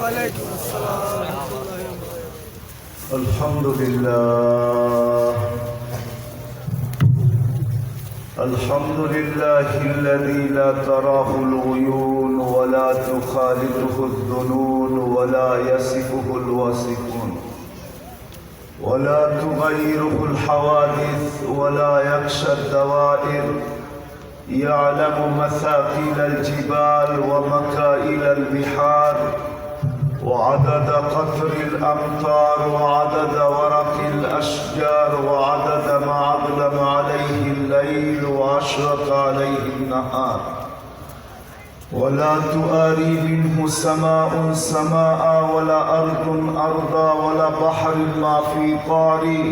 وعليكم السلام ورحمة الله وبركاته. الحمد لله الذي لا تراه العيون ولا تخالطه الظنون ولا يصفه الواصفون ولا تغيره الحوادث ولا يخشى الدوائر يعلم مثاقيل الجبال ومكائل البحار وعدد قطر الأمطار وعدد ورق الأشجار وعدد ما أظلم عليه الليل وأشرق عليه النهار ولا تؤاري منه سماء سماء ولا أرض أرضا ولا بحر ما في قاري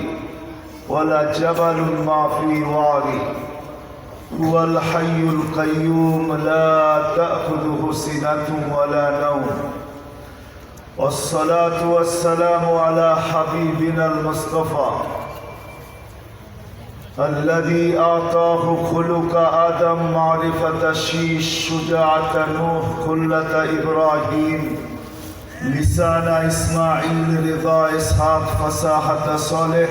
ولا جبل ما في واري هو الحي القيوم لا تأخذه سنة ولا نوم والصلاة والسلام على حبيبنا المصطفى الذي أعطاه خلق آدم معرفة شيش شجاعة نوح خلة إبراهيم لسان إسماعيل رضا إسحاق فصاحة صالح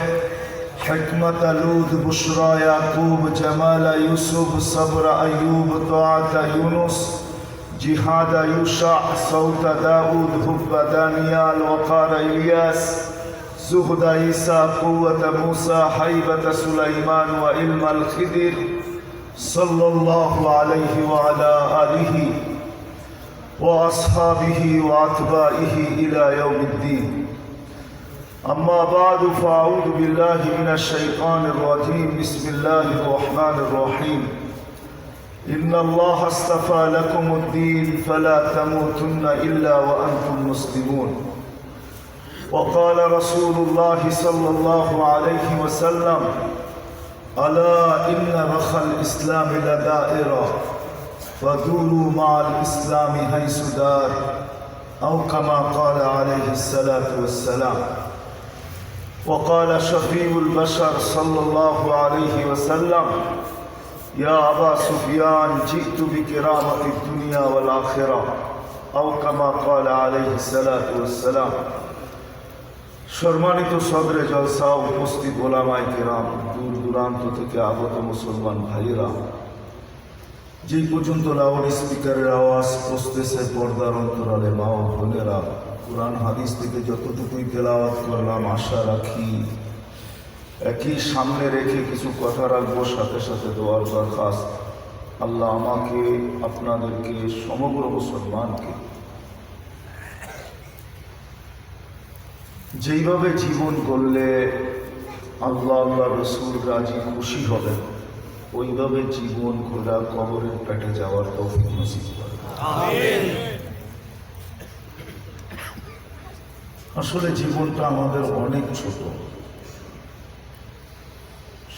حكمة لوط بشرى يعقوب جمال يوسف صبر أيوب طاعة يونس جهاد يوشع صوت داود حب دانيال وقار إلياس زهد عيسى قوة موسى حيبة سليمان وعلم الخضر صلى الله عليه وعلى آله وأصحابه وأتباعه إلى يوم الدين أما بعد فأعوذ بالله من الشيطان الرجيم بسم الله الرحمن الرحيم إن الله اصطفى لكم الدين فلا تموتن إلا وأنتم مسلمون وقال رسول الله صلى الله عليه وسلم ألا إن رخ الإسلام لدائرة فدوروا مع الإسلام حيث دار أو كما قال عليه الصلاة والسلام وقال شفيع البشر صلى الله عليه وسلم يا أبا سفيان جئت بكرامة الدنيا والآخرة أو كما قال عليه الصلاة والسلام সম্মানিত সদরে জলসা উপস্থিত ওলামায়ে কেরাম দূর দূরান্ত থেকে আগত মুসলমান ভাইয়েরা যেই পর্যন্ত লাউড স্পিকারের আওয়াজ পৌঁছতেছে পর্দার অন্তরালে মা ও বোনেরা কুরআন হাদিস থেকে যতটুকুই তেলাওয়াত করলাম আশা রাখি একই সামনে রেখে কিছু কথা রাখবো সাথে সাথে দোয়ার দরখাস্ত আল্লাহ আমাকে আপনাদেরকে সমগ্র মুসলমানকে যেইভাবে জীবন করলে আল্লাহ আল্লাহ রসুল রাজি খুশি হবেন ওইভাবে জীবন ঘোরা কবরের পেটে যাওয়ার তৌফিক নসিব করেন। আসলে জীবনটা আমাদের অনেক ছোট,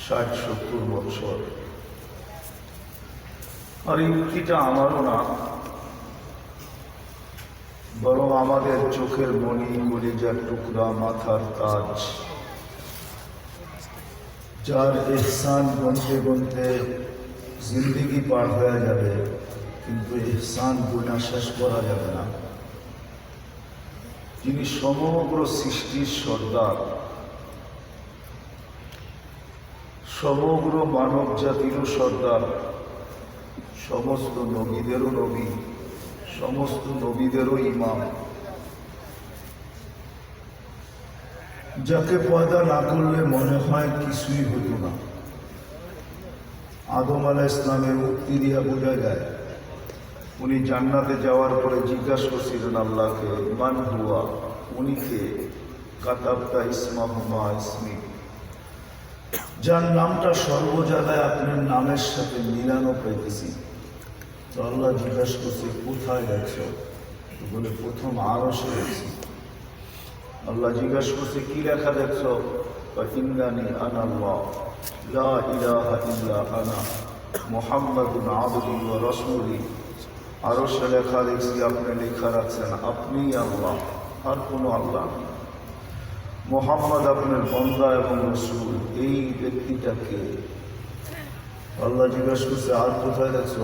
60-70 বছর। আর এই উক্তিটা আমারও না, বরং আমাদের চোখের মণি কলিজার টুকরা মাথার তাজ, যার ইহসান গুনতে গুনতে জিন্দেগি পার হয়ে যাবে, কিন্তু ইহসান গুণা শেষ করা যাবে না। যিনি সমগ্র সৃষ্টির সর্দার, সমগ্র মানব জাতিরও সর্দার, সমস্ত নবীদেরও নবী, সমস্ত নবীদেরও ইমাম, যাকে পয়দা না করলে মনে হয় কিছুই হতো না। আদম আলাইহিস ইসলামের উক্তি দিয়া বোঝা যায়, উনি জান্নাতে যাওয়ার পরে জিজ্ঞাসা করছিলেন আল্লাহকে, মান হুয়া, উনি কে? কাতাবতা ইসমাহু মা ইসমি, যার নামটা সর্ব জায়গায় আপনার নামের সাথে মিলানো পেতেছি। তো আল্লাহ জিজ্ঞাসা করছে, কোথায় গেছ? বলে, প্রথম আরশে গেছি। আল্লাহ জিজ্ঞাসা করছে, কি লেখা দেখছ? ইন্নানি আনাল্লাহ লা ইলাহা ইল্লা আনা মুহাম্মাদুন আবদুহু ওয়া রাসূলুহু। আরশে লেখা দেখছি, আপনি লেখা রাখছেন আপনিই আল্লাহ, আর কোনো আল্লাহ নেই। মুহাম্মদ আপনার বান্দা এবং রাসূল। এই ব্যক্তিটাকে আল্লাহ জিজ্ঞাসা করছে, আর কোথায় দেখছ?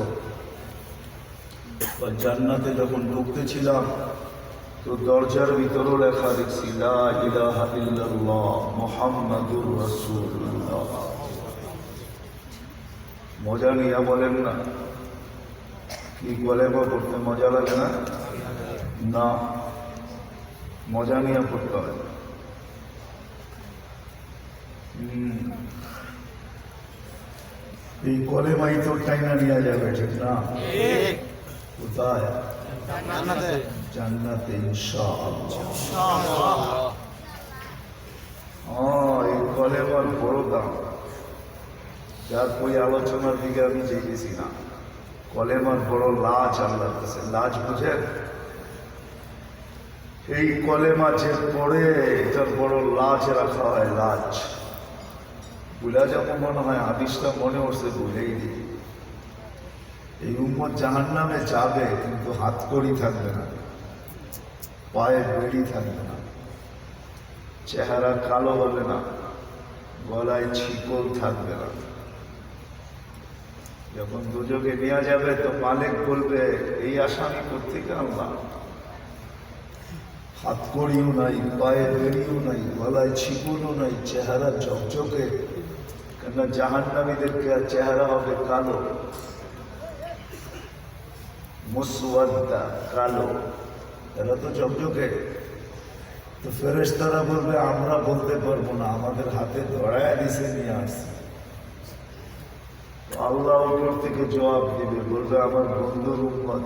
জান্নাতে যখন ঢুকতেছিলাম তো দরজার ভিতরও লেখা দেখছি লা ইলাহা ইল্লাল্লাহ মুহাম্মাদুর রাসূলুল্লাহ। মজা নিয়ে বলেন না, কি কলেমা পড়তে মজা লাগে না? না, মজা নিয়ে পড়তে হয়। এই কলেমাই তো টাইনা নিয়ে যাবে, ঠিক না? কোথায়? জান্নাতে ইনশাআল্লাহ। এই কলেমার বড় দাম, যার ওই আলোচনার দিকে আমি যেতেছি না। কলেমার বড় লাজ আল্লাহর কাছে। লাজ বুঝেন? এই কলেমা যে পড়ে এটার বড় লাজ রাখা হয়। লাজ বুঝা যাবো মনে হয়, হাদিসটা মনে হচ্ছে ভুলেই দিই। এই উম্মত জাহান্নামে যাবে, কিন্তু হাতকড়ি থাকবে না, পায়ে বেড়ি থাকবে না, চেহারা কালো হবে না, গলায় ছিকল থাকবে না। যখন দুজকে নেওয়া যাবে তো মালিক বলবে এই আসামি কোত্থেকে আনলাম? হাতকড়িও নাই, পায়ে বেড়িও নাই, গলায় ছিকলও নাই, চেহারা ঝকঝকে। কেননা জাহান্নামীদেরকে চেহারা হবে কালো, মুসওয়াদ্দা, কালো, এরা তো ঝকঝকে। তো ফেরেশতারা বলবে আমরা বলতে পারবো না, আমাদের হাতে ধরায় দিছে, নিয়ে আসছে। আল্লাহ উপর থেকে জবাব দিবে, বলবে আমার বন্ধুর উম্মত।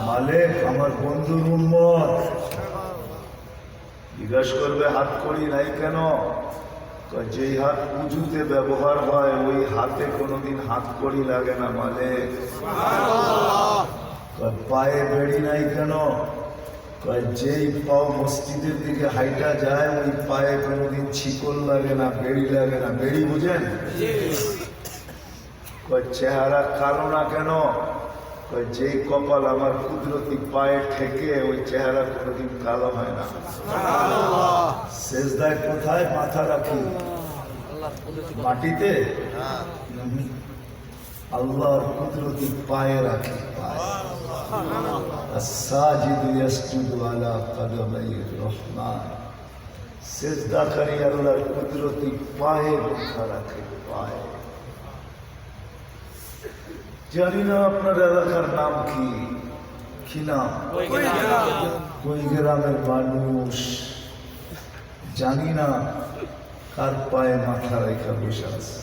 মালিক আমার বন্ধুর উম্মত। জিজ্ঞাসা করবে হাত করি নাই কেন? যেই হাত উজুতে ব্যবহার হয় ওই হাতে কোনোদিন হাত করি লাগে না মালিক। পায়ে বেড়ি নাই কেন? যেই পাও মসজিদের দিকে হাইটা যায় ওই পায়ে কোনোদিন ছিকল লাগে না, বেড়ি লাগে না। বেড়ি বুঝেন? চেহারা কালো না কেন? যেই কপাল আমার কুদরতি পায়ে ঠেকে ওই চেহারা কোনোদিন কালো হয় না। সেজদায় কোথায় মাথা রাখি? মাটিতে? আল্লাহর কুদরতি পায়ে রাখি। الساجد يسجد على قدمي الرحمن। সেজদাকারী আল্লাহর কুদরতি পায়ে মাথা রাখে, পায়ে। জানি না আপনার এলাকার নাম কি? কি নাম? কই গ্রামের মানুষ জানি না কার পায়ে মাথা রেখা বসে আছে।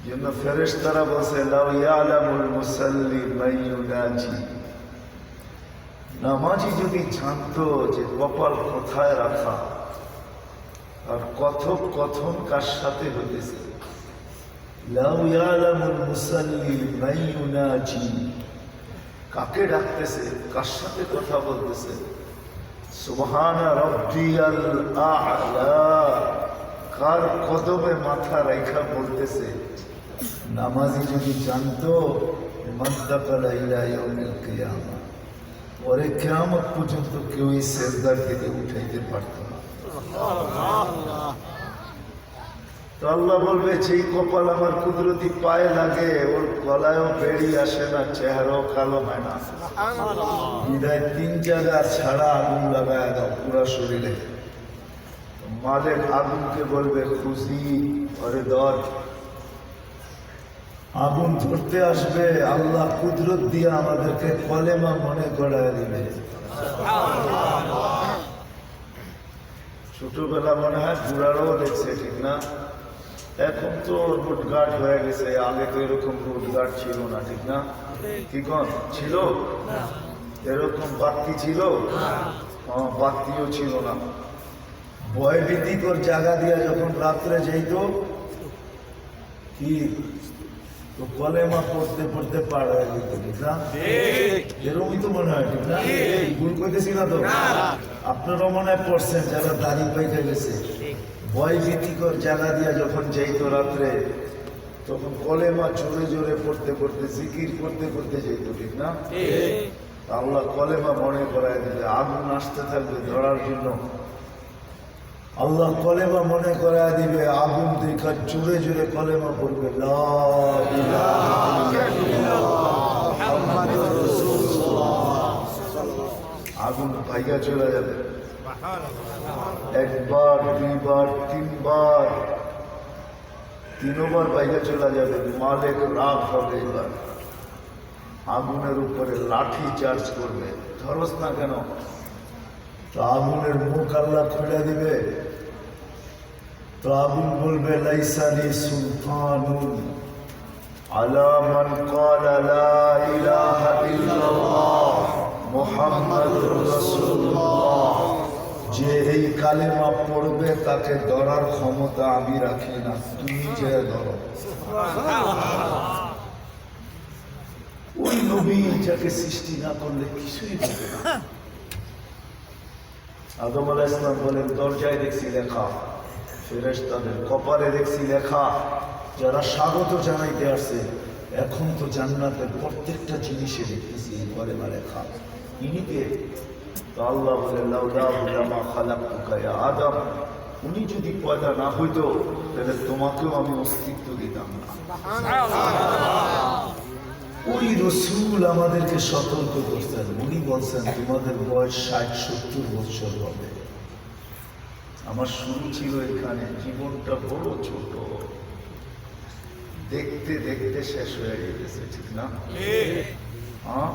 জন্য ফেরেশতারা বসে লাউ ইয়ালামুল মুসাল্লি মাইয়ুনাজি। নামাজি যদি জানতো যে কপাল কোথায় রাখা আর কথোপকথন কার সাথে হইতেছে। লাউ ইয়ালামুল মুসাল্লি মাইয়ুনাজি, কাকে ডাকতেছে, কার সাথে কথা বলতেছে। সুবহানা রাব্বিয়াল আ'লা, কার কদমে মাথা রেখা বলতেছে। নামাজি যদি জানতো মান্তাকালা ইলা ইয়াউমিল কিয়ামা, পরে কিয়ামত পর্যন্ত কেউ এই সেজদা থেকে উঠাইতে পারত না। তো আল্লাহ বলবে যেই কপাল আমার কুদরতি পায়ে লাগে ওর গলায়ও বেড়ি আসে না, চেহারাও কালো হয় না। বিদায় 3 জায়গা ছাড়া আগুন লাগায় দাও পুরা শরীরে। মালিক আগুনকে বলবে খুশি করে ধর। আগুন ধরতে আসবে, আল্লাহ কুদরত দিয়ে আমাদেরকে কলেমা মনে করায় দিবে। ছোটবেলা মনে হয় বুড়ারও দেখছে, ঠিক না? এখন তো রুট গার্ড হয়ে গেছে, আগে তো এরকম রুট গার্ড ছিল না, ঠিক না? কি কোন ছিল? এরকম বাতি ছিল? বাতিও ছিল না। ভয় ভীতিকর জায়গা দিয়া যখন রাত্রে যেত কি তো কলেমা পড়তে পড়তে পার হয়ে যেত, ঠিক না? এরকমই তো মনে হয়, ঠিক না? ভুল করতেছি না তো? আপনারাও মনে হয় পড়ছেন যারা দাড়ি পাইতে গেছে। ভয় ভীতিকর জায়গা দিয়া যখন যাইতো রাত্রে, তখন কলেমা জোরে জোরে পড়তে পড়তে জিকির করতে করতে যেত, ঠিক না? আল্লাহ কলেমা মনে করায় দিলে আগুন আসতে থাকবে ধরার জন্য। আল্লাহ কলেমা মনে করায় দিবে, আগুন দেখা জোরে জোরে কলেমা পড়বে লা ইলাহা ইল্লাল্লাহ মুহাম্মাদুর রাসূলুল্লাহ। আগুন ভাইয়া চলে যাবে। একবার, দুইবার, তিনবার, তিনবার ভাইয়া চলে যাবে। মালিক রাগ হবে, এবার আগুনের উপরে লাঠি চার্জ করবে। ধরস না কেন? তো আগুনের মুখ আল্লাহ খুলে দিবে। তো আগুন বলবে লাইসানি সুলতানুন আলা মান ক্বালা লা ইলাহা ইল্লাল্লাহ মুহাম্মাদুর রাসূলুল্লাহ। যে এই কালেমা পড়বে তাকে ধরার ক্ষমতা আমি রাখি না, তুমি যে ধরো। ওই নবী যাকে সৃষ্টি না করলে কিছুই হবে না। আদম আলাইহিস সালাম বলেন, দরজায় দেখছি লেখা, ফেরেশতাদের কপালে দেখছি লেখা, যারা স্বাগত জানাইতে আসছে। এখন তো জান্নাতের প্রত্যেকটা জিনিসে দেখতেছি ঘরে লেখা। ইনি কে? তো আল্লাহ বলে লাউলাহু লামা খালাকতুকা ইয়া আদম, উনি যদি পয়দা না হইতো তাহলে তোমাকেও আমি অস্তিত্ব দিতাম না। ওই রসুল আমাদেরকে সতর্ক করছেন। উনি বলছেন তোমাদের বয়স 60-70 বছর হবে। আমার শুরু ছিল এখানে, জীবনটা বড় ছোট, দেখতে দেখতে শেষ হয়ে গেছে, ঠিক না? হ্যাঁ,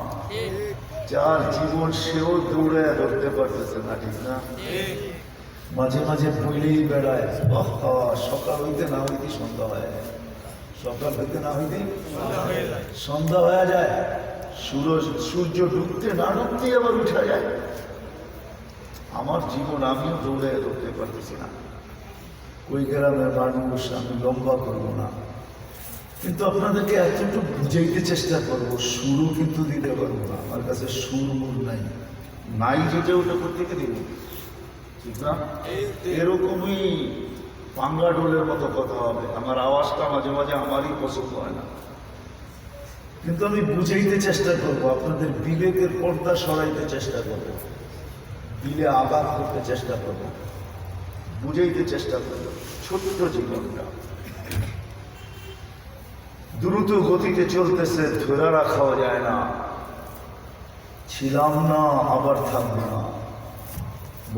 যার জীবন সেও দৌড়ে ধরতে পারতেছে না, ঠিক না? মাঝে মাঝে বইলেই বেড়ায়, সকাল হইতে না হইতে সন্ধ্যা হয়ে যায়, সকাল হইতে না হইতে সন্ধ্যা হয়ে যায়, সূর্য ডুবতে না ডুবতেই আবার উঠা যায়। আমার জীবন আমিও দৌড়ে ধরতে পারতেছি না। ওই গ্রামের মানুষ, আমি লম্বা করবো না, কিন্তু আপনাদেরকে এতটুকু বুঝাইতে চেষ্টা করবো। সুরও কিন্তু দিতে পারবো না, আমার কাছে সুর মুর নাই যেটা ওটা করতে দিব, ঠিক না? এরকমই পাঙ্গা ডোলের মতো কথা হবে। আমার আওয়াজটা মাঝে মাঝে আমারই পছন্দ হয় না, কিন্তু আমি বুঝাইতে চেষ্টা করবো, আপনাদের বিবেকের পর্দা সরাইতে চেষ্টা করবো, দিলে আঘাত করতে চেষ্টা করবো, বুঝাইতে চেষ্টা করবো। ছোট্ট জীবনটা দ্রুত গতিতে চলতেছে, ধরে রাখাও যায় না। ছিলাম না, আবার থাকবো না।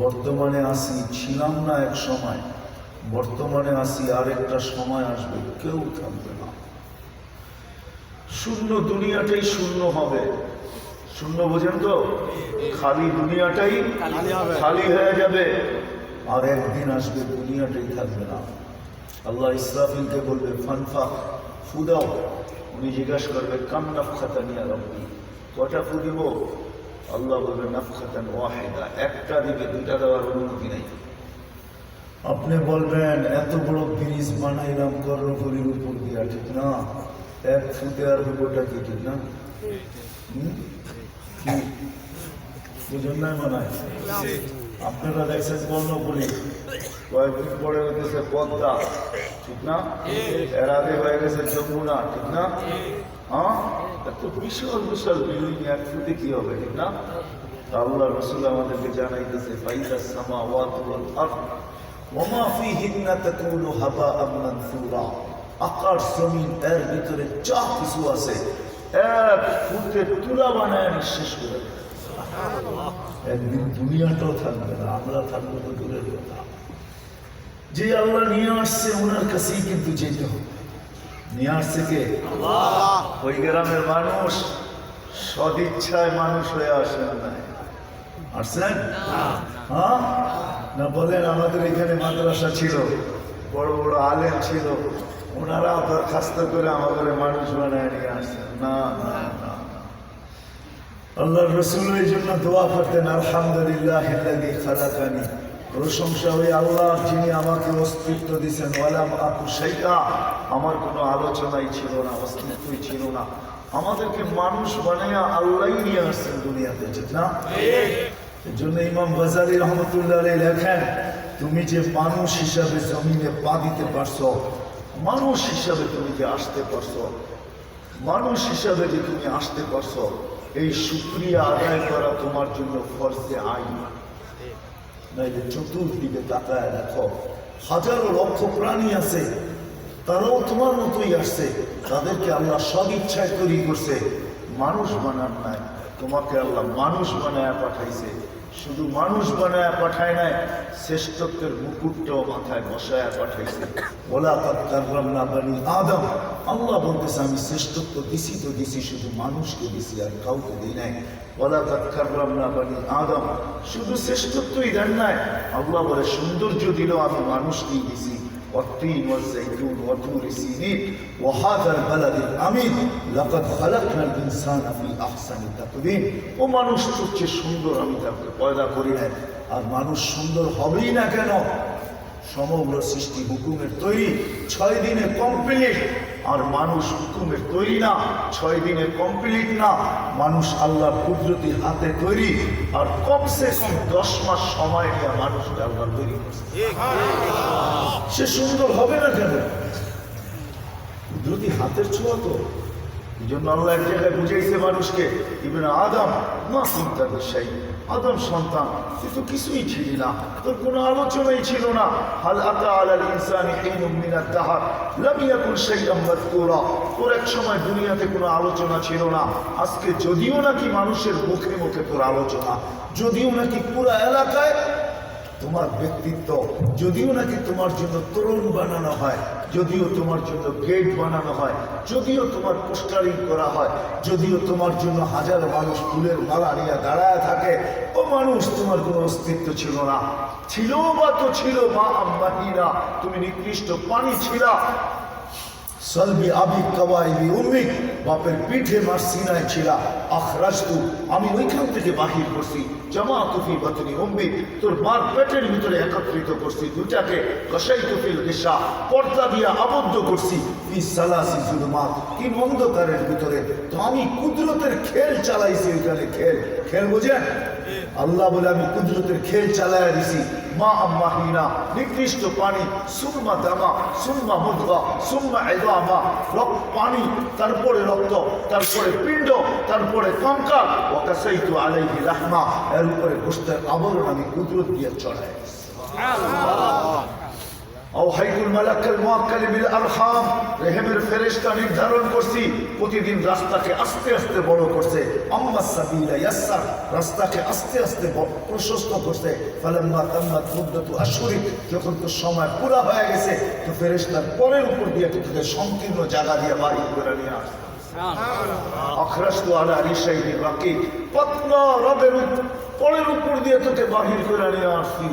বর্তমানে আসি, ছিলাম না এক সময়, বর্তমানে আসি, আরেকটা সময় আসবে, কেউ থাকবে না। শূন্য দুনিয়াটাই শূন্য হবে। শূন্য বোঝেন তো? খালি দুনিয়াটাই খালি হয়ে যাবে, আর একদিন আসবে দুনিয়াটাই থাকবে না। আল্লাহ ইসরাফিলকে বলবে ফানফা, ফু দাও। উনি জিজ্ঞাসা করবে কাম নাফখাতান ইয়া রাব্বি, কটা ফু দিব? আল্লাহ বলবে নাফখাতান ওয়াহিদা, একটা দিবে, দুইটা দেওয়ার অনুমতি নেই। আপনি বলবেন এত বড় ব্রিজ বানাইলাম কর্ণফুলীর উপর দিয়া, ঠিক না? এক ফুটে আর দুটা কি, ঠিক না? বুঝুন নাই মনে হয়? আপনারা দেখছেন কর্ণফুলী, কয়েকদিন পরে হইতেছে পদ্মা, ঠিক না? এর আগে হয়ে গেছে যমুনা, ঠিক না? হ্যাঁ, এত বিশাল বিশাল বিল্ডিং এক ফুটে কি হবে, ঠিক না? আল্লাহ রাসূল আমাদেরকে জানাইতেছে ফাইদা সামাওয়াতু ওয়াল আরদ ওয়া মা ফীহিন্না তাকুনু হাবাআম মানসুরা। আকাশ জমিন এর ভিতরে যা কিছু আছে এক ফুটে তুলা বানায় নিঃশেষ করে দেবে। একদিন দুনিয়াটাও থাকবে না, আমরা থাকবো তো দূরের কথা। যে আল্লাহ নিয়ে আসছে ওনার কাছেই কিন্তু যেতে হবে। নিয়ে আসছে কে? আল্লাহ। ওই গ্রামের মানুষ সদিচ্ছায় মানুষ হয়ে আসেন নাই, আসছেন? হ্যাঁ না বলেন? আমাদের এখানে মাদ্রাসা ছিল, বড় বড় আলেম ছিল, ওনারা দরখাস্ত করে আমাদের মানুষ বানায় নিয়ে আসছেন না, না, না। আল্লাহর রাসূল এই জন্য দোয়া করতেন, আলহামদুলিল্লাহিল্লাযী খালাকানি, প্রশংসা ওই আল্লাহ যিনি আমাকে অস্তিত্ব দিয়েছেন, ওয়ালাম আকু শাইআ, আমার কোনো আলোচনাই ছিল না, অস্তিত্বই ছিল না। আমাদেরকে মানুষ বানাইয়া আল্লাহই নিয়ে আসছেন দুনিয়াতে, ঠিক না? এই জন্য ইমাম গাযালী রহমতুল্লাহ আলাইহি লেখেন, তুমি যে মানুষ হিসাবে জমিনে পা দিতে পারছো, মানুষ হিসাবে তুমি যে আসতে পারছো, মানুষ হিসাবে যে তুমি আসতে পারছো, এই শুকরিয়া আদায় করা তোমার জন্য ফরজে আইন। নাইলে চতুর্দিকে তাকায় দেখো, হাজারো লক্ষ প্রাণী আছে, তারাও তোমার মতোই আসছে, তাদেরকে আল্লাহ সদিচ্ছায় তৈরি করছে, মানুষ বানান নাই। তোমাকে আল্লাহ মানুষ বানায়া পাঠাইছে। শুধু মানুষ বানায়া পাঠায় নাই, শ্রেষ্ঠত্বের মুকুটটাও মাথায় বসায়া পাঠাইছে। ওয়ালাকাদ কাররামনা বানি আদম। আল্লাহ বলতেছে আমি শ্রেষ্ঠত্ব দিছি তো দিছি, শুধু মানুষকে দিছি আর কাউকে দিই নাই। ওয়ালাকাদ কাররামনা বানি আদম, শুধু শ্রেষ্ঠত্বই দেন নাই, আল্লাহ বলে সৌন্দর্য দিলেও আমি মানুষকেই দিছি। والتين والزيتون وطور سينين وهذا البلد الأمين لقد خلقنا الإنسان في أحسن تقويم। ও মানুষ হচ্ছে সুন্দর, আমি তাকে পয়দা করি নাই। আর মানুষ সুন্দর হবেই না কেন? সমগ্র সৃষ্টি হুকুমের তৈরি, 6 দিনে কমপ্লিট। আর মানুষ হুকুমের তৈরি না, 6 দিনে কমপ্লিট না। মানুষ আল্লাহর কুদরতি হাতে তৈরি, আর কমসে কম 10 মাস সময় নিয়ে মানুষকে আল্লাহ তৈরি করছে। সে সুন্দর হবে না কেন? কুদরতি হাতের ছোঁয়া তো। এই জন্য আল্লাহ এক জায়গায় বুঝাইছে মানুষকে, ইবনে আদম মা কুনতা বিশাই, আদম সন্তান তুই তো কিছুই ছিলি না, তোর কোনো আলোচনাই ছিল না। হাল আতা আলাল ইনসানি হিনুম মিনাদ দাহর লাম ইয়াকুন শাইআন মাযকুরা, তোর এক সময় দুনিয়াতে কোনো আলোচনা ছিল না। আজকে যদিও নাকি মানুষের মুখে মুখে তোর আলোচনা, যদিও নাকি পুরো এলাকায় তোমার ব্যক্তিত্ব, যদিও নাকি তোমার জন্য তোরণ বানানো হয়, যদিও তোমার জন্য গেট বানানো হয়, যদিও তোমার পোস্টারিং করা হয়, যদিও তোমার জন্য হাজার মানুষ ফুলের মালা নিয়ে দাঁড়ায় থাকে, ও মানুষ তোমার কোনো অস্তিত্ব ছিল না। ছিল বা তো ছিল মা আম্মাহিনা, তুমি নিকৃষ্ট পানি ছিলা। সলবি আবি কওয়াইবি উম্মি, বাপের পিঠে মার সিনায় ছিলা। আখরাজতু, আমি ওইখান থেকে বাহির করছি। জামাতু ফি বাতনি উম্মি, তোর মার পেটের ভিতরে একত্রিত করছি দুটাকে। কসাইতু ফিল গিশা, পর্দা দিয়ে আবদ্ধ করছি। ফি সালাসি জুলুমাত, 3 অন্ধকারের ভিতরে। তো আমি কুদরতের খেল চালাইছি ওইখানে। খেল খেল বোঝেন? আল্লাহ বলে আমি কুদরতের খেল চালাইয়া দিছি। মা আম্মাহিনা, নিকৃষ্ট পানি। সুম্মা দামা, সুম্মা মুদগা, সুম্মা ইদামা, রক্ত পানি, তারপরে রক্ত, তারপরে পিণ্ড, তারপরে কঙ্কাল। ওয়া কাসাইতু আলাইহি লাহমা, এর উপরে গোশতের আবরণ আমি কুদরত দিয়ে চড়াই। আওহাইতুল মালাকাল মুআক্কাল বিল আরহাম, রহমের ফেরেশতা নির্ধারণ করছি, প্রতিদিন রাস্তাকে আস্তে আস্তে বড় করছে। আম্মাস সাবিলা ইয়াসসার, রাস্তাকে আস্তে আস্তে প্রশস্ত করছে। ফালাম্মা তাম্মাত মুদ্দাতু আশহুরি, যখন তো সময় পুরা হয়ে গেছে, তো ফেরেশতার পরের উপর দিয়ে তোকে সংকীর্ণ জায়গা দিয়ে বাড়ি করে নিয়ে আসছে। আখরাজতু আলা রিশাইহি রাকিব, পাতলা রবের পরের উপর দিয়ে তোকে বাহির করে নিয়ে আসছি।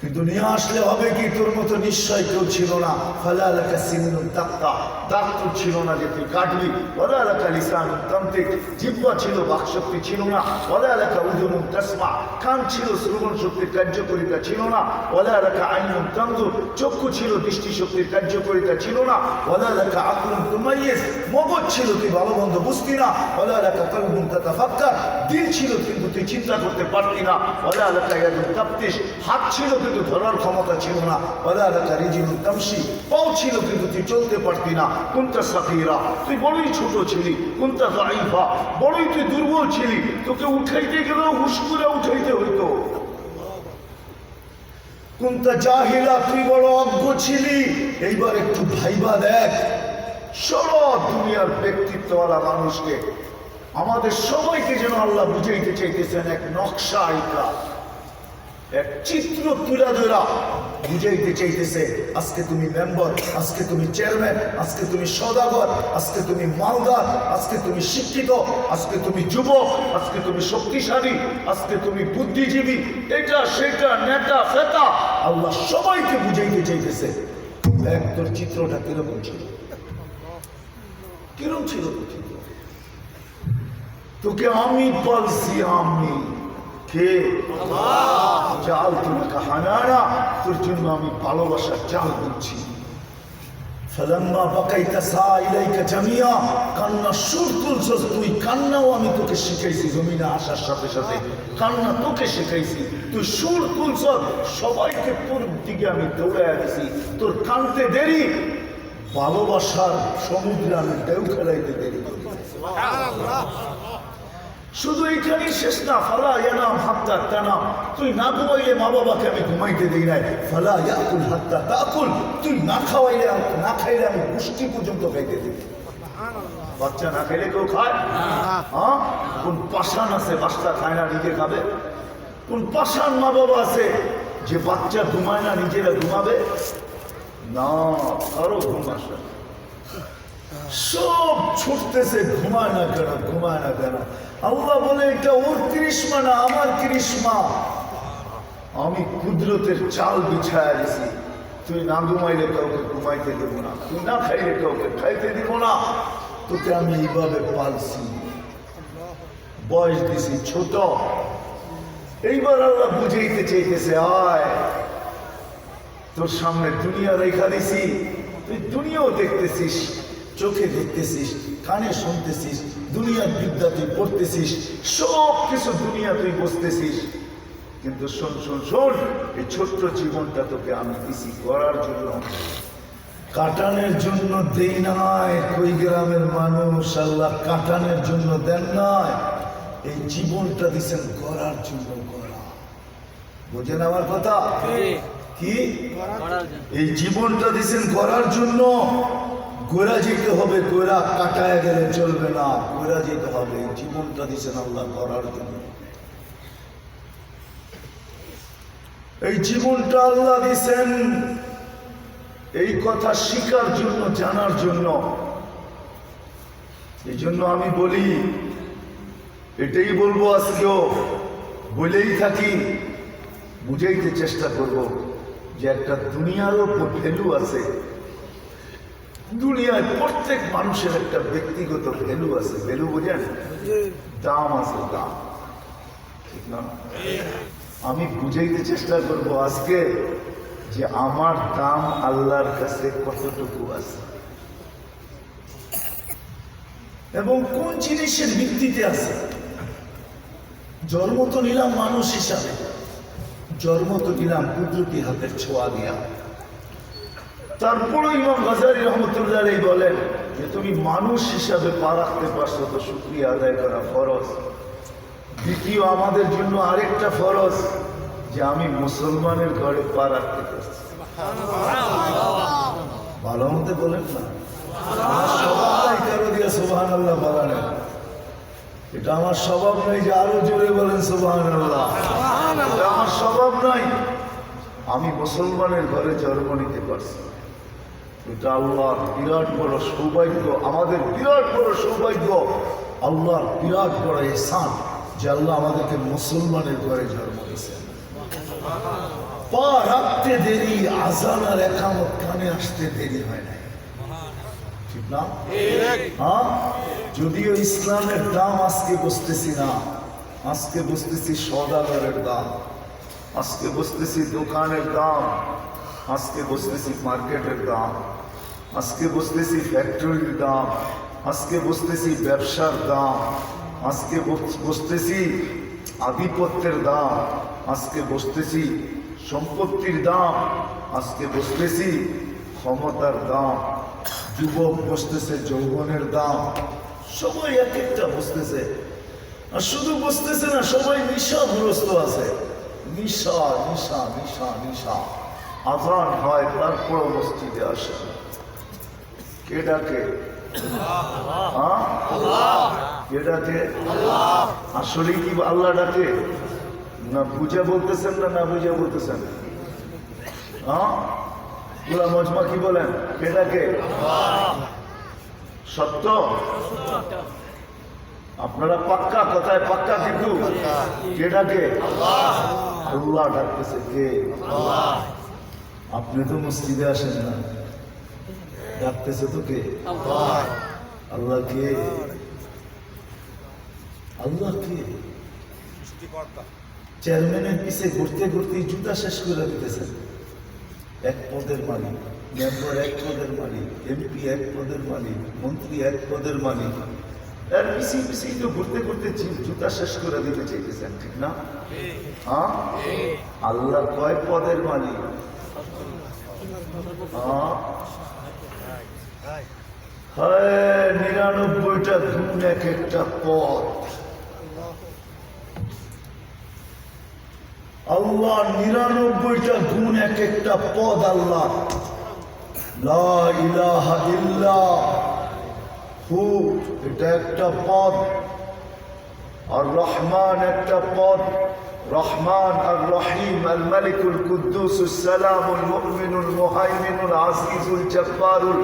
কিন্তু নিয়ে আসলে হবে কি? তোর মতো নিশ্চয় কেউ ছিল না। ফালা লাকা সিনুন তাক্তা, দাঁত তোর ছিল না যে তুই কাটবি। ওয়ালা লাকা লিসানুন তানতিক, জিহ্বা ছিল, বাকশক্তি ছিল না। ওয়ালা লাকা উযুনুন তাসমা, কান ছিল, শ্রবণ শক্তির কার্যকারিতা ছিল না। ওয়ালা লাকা আইনুন তানজুর, চক্ষু ছিল, দৃষ্টি শক্তির কার্যকারিতা ছিল না। ওয়ালা লাকা আকলুন তুমাইয়িজ, মগজ ছিল, তুই ভালো মন্দ বুঝতি না। ওয়ালা লাকা কলবুন তাতাফাক্কার, দিল ছিল কিন্তু তুই চিন্তা করতে পারতি না। ওয়ালা লাকা ইয়াদুন তাফতিশ, হাত ছিল কিন্তু ধরার ক্ষমতা ছিল না। ওয়ালা লাকা রিজলুন তামশি, পাও ছিল কিন্তু তুই চলতে পারতি না। কুনতা সাগীরা, তুই বড়ই ছোট ছিলি। কুনতা যায়ীফা, বড়ই তুই দুর্বল ছিলি, তোকে উঠাইতে গেলেও হুশ করে উঠাইতে হইতো। কুনতা জাহিলা, তুই বড় অজ্ঞ ছিলি। এইবার একটু ভাইবা দেখ, সারা দুনিয়ার ব্যক্তিত্বওয়ালা মানুষকে, আমাদের সবাইকে যেন আল্লাহ বুঝাইতে চাইতেছেন এক নকশা আইকা, এক চিত্র তুলা ধরা বুঝাইতে চাইতেছে। আজকে তুমি মেম্বার, আজকে তুমি চেয়ারম্যান, আজকে তুমি সওদাগর, আজকে তুমি মালদার, আজকে তুমি শিক্ষিত, আজকে তুমি যুবক, আজকে তুমি শক্তিশালী, আজকে তুমি বুদ্ধিজীবী, এটা সেটা নেতা ফেতা, আল্লাহ সবাইকে বুঝাইতে চাইতেছে। দেখ তোর চিত্রটা কিরকম ছিল, কিরকম ছিল তোর চিত্র? তোকে আমি পালছি, আমি কে? জাল তুলকা হানানা, তোর জন্য আমি ভালোবাসার জাল বুনছি। ফালাম্মা বাকাইতা সা ইলাইকা জামিয়া, কান্না সুর তুলছস তুই, কান্নাও আমি তোকে শিখাইছি। জমিনে আসার সাথে সাথে কান্না তোকে শিখাইছি, তুই সুর তুলছস, সবাইকে তোর দিকে আমি দৌড়াইয়া দিছি। তোর কানতে দেরি, ভালোবাসার সমুদ্রে আমি ঢেউ খেলাইতে দেরি। শুধু এইখানেই শেষ না। ফালা ইয়ানাম হাত্তা তানাম, তুই না ঘুমাইলে মা বাবাকে আমি ঘুমাইতে দিই নাই। ফালা ইয়াকুল হাত্তা তাকুল, তুই না খাওয়াইলে, না খাইলে আমি পুষ্টি পর্যন্ত খাইতে দিই। বাচ্চা না খেলে কেউ খায়? হ্যাঁ, কোন পাষাণ আছে বাচ্চা খায় না নিজে খাবে? কোন পাষাণ মা বাবা আছে যে বাচ্চা ঘুমায় না নিজেরা ঘুমাবে না? আরো ঘুম আসে, সব ছুটতেছে, ঘুমায় না কেন, ঘুমায় না কেন? আল্লাহ বলে এটা ওর কৃষ্মা না আমার কৃষ্মা। আমি কুদরতের চাল বিছায়া দিছি, তুই না ঘুমাইলে কাউকে ঘুমাইতে দেব না, তুই না খাইলে কাউকে খাইতে দিব না। তোকে আমি এইভাবে পালছি, বয়স দিছি ছোট। এইবার আল্লাহ বুঝাইতে চাইতেছে, আয় তোর সামনে দুনিয়া রেখা দিছি, তুই দুনিয়াও দেখতেছিস, চোখে দেখতেছিস, কানে শুনতেছিস, দুনিয়ার বিদ্যা তুই পড়তেছিস, সব কিছু দুনিয়া তুই বুঝতেছিস। কিন্তু শোন শোন শোন, এই ছোট্ট জীবনটা তোকে আমি দিছি করার জন্য, কাটানোর জন্য দেই নাই। কই গ্রামের মানুষ আল্লাহ কাটানোর জন্য দেন নাই, এই জীবনটা দিছেন করার জন্য। করা বোঝেন আমার কথা? কি এই জীবনটা দিছেন করার জন্য। গোড়া যেতে হবে, গোড়া কাটায় গেলে চলবে না, গোড়া যেতে হবে। এই জীবনটা দিছেন আল্লাহ করার জন্য। এই জীবনটা আল্লাহ দিছেন এই কথা শিখার জন্য, জানার জন্য। এই জন্য আমি বলি, এটাই বলবো আজকেও, বলেই থাকি, বুঝাইতে চেষ্টা করব যে একটা দুনিয়ারও ভ্যালু আছে। দুনিয়ায় প্রত্যেক মানুষের একটা ব্যক্তিগত ভ্যালু আছে। ভ্যালু বোঝেন? দাম আছে, দাম, ঠিক না? আমি বুঝাইতে চেষ্টা করব আজকে যে আমার দাম আল্লাহর কাছে কতটুকু আছে এবং কোন জিনিসের ভিত্তিতে আছে। জন্ম তো নিলাম মানুষ হিসাবে, জন্ম তো নিলাম কুদরতি হাতের ছোঁয়া দিয়া। তারপরে ইমাম গাজালি রহমতুল্লাহ আলাইহি বলেন যে তুমি মানুষ হিসাবে পা রাখতে পারছো তো শুকরিয়া আদায় করা ফরজ। দ্বিতীয় আমাদের জন্য আরেকটা ফরজ যে আমি মুসলমানের ঘরে পা রাখতে পারছি। ভালো মতে বলেন না, আমার স্বভাব নাই কারো দিয়ে সুবহানাল্লাহ বলেন, এটা আমার স্বভাব নাই যে আরো জোরে বলেন সুবহানাল্লাহ। এটা আমার স্বভাব নাই। আমি মুসলমানের ঘরে জন্ম নিতে পারছি, এটা আল্লাহর বিরাট বড় সৌভাগ্য, আমাদের বিরাট বড় সৌভাগ্য, আল্লাহর বিরাট বড় ইহসান যে আল্লাহ আমাদেরকে মুসলমানের ঘরে জন্ম দিয়েছেন। পা রাখতে দেরি, আজান আর একামত কানে আসতে দেরি হয় না, ঠিক না? হ্যাঁ, যদিও ইসলামের দাম আজকে বুঝতেছি না, আজকে বুঝতেছি সওদাগরের দাম, আজকে বুঝতেছি দোকানের দাম, আজকে বুঝতেছি মার্কেটের দাম, আজকে বুঝতেছি ফ্যাক্টরির দাম, আজকে বুঝতেছি ব্যবসার দাম, আজকে বুঝতেছি আধিপত্যের দাম, আজকে বুঝতেছি সম্পত্তির দাম, আজকে বুঝতেছি ক্ষমতার দাম। যুবক বুঝতেছে যৌবনের দাম, সবাই এক একটা বুঝতেছে। আর শুধু বুঝতেছে না, সবাই নিশাগ্রস্ত আছে। নিশা নিশা নিশা নিশা। আজান হয় তারপরও মসজিদে আসে। কে ডাকে? কে ডাকে? আসলে কি আল্লাহ ডাকে? না বুঝে বলতেছেন না, না বুঝে বলতেছেন? পুরা মজমা কি বলেন? কে ডাকে? সত্য? আপনারা পাক্কা কথায় পাক্কা, কিন্তু কে ডাকে? আল্লাহ ডাকতেছে। কে? আপনি তো মসজিদে আসেন না, ডাকতেছে তো কে? আল্লাহ। কে? আল্লাহ কে? চেয়ারম্যানের পিছে ঘুরতে ঘুরতে জুতা শেষ করে দিতেছেন। এক পদের মালিক, মেম্বার এক পদের মালিক, এমপি এক পদের মালিক, মন্ত্রী এক পদের মালিক, তার পিছিয়ে পিছিয়ে তো ঘুরতে ঘুরতে জুতা শেষ করে দিতে চাইতেছেন, ঠিক না? হ্যাঁ, আল্লাহ কয় পদের মালিক? 99টা গুণ এক একটা পদ। আল্লাহ 99টা গুণ এক একটা পদ। আল্লাহ লা ইলাহা ইল্লা হু এটা একটা পদ, আর রহমান একটা পদ। রহমান আর রহিম, আল মালিকুল কুদ্দুসুস সালামুল মুমিনুল মুহাইমিনুল আজিজুল জব্বারুল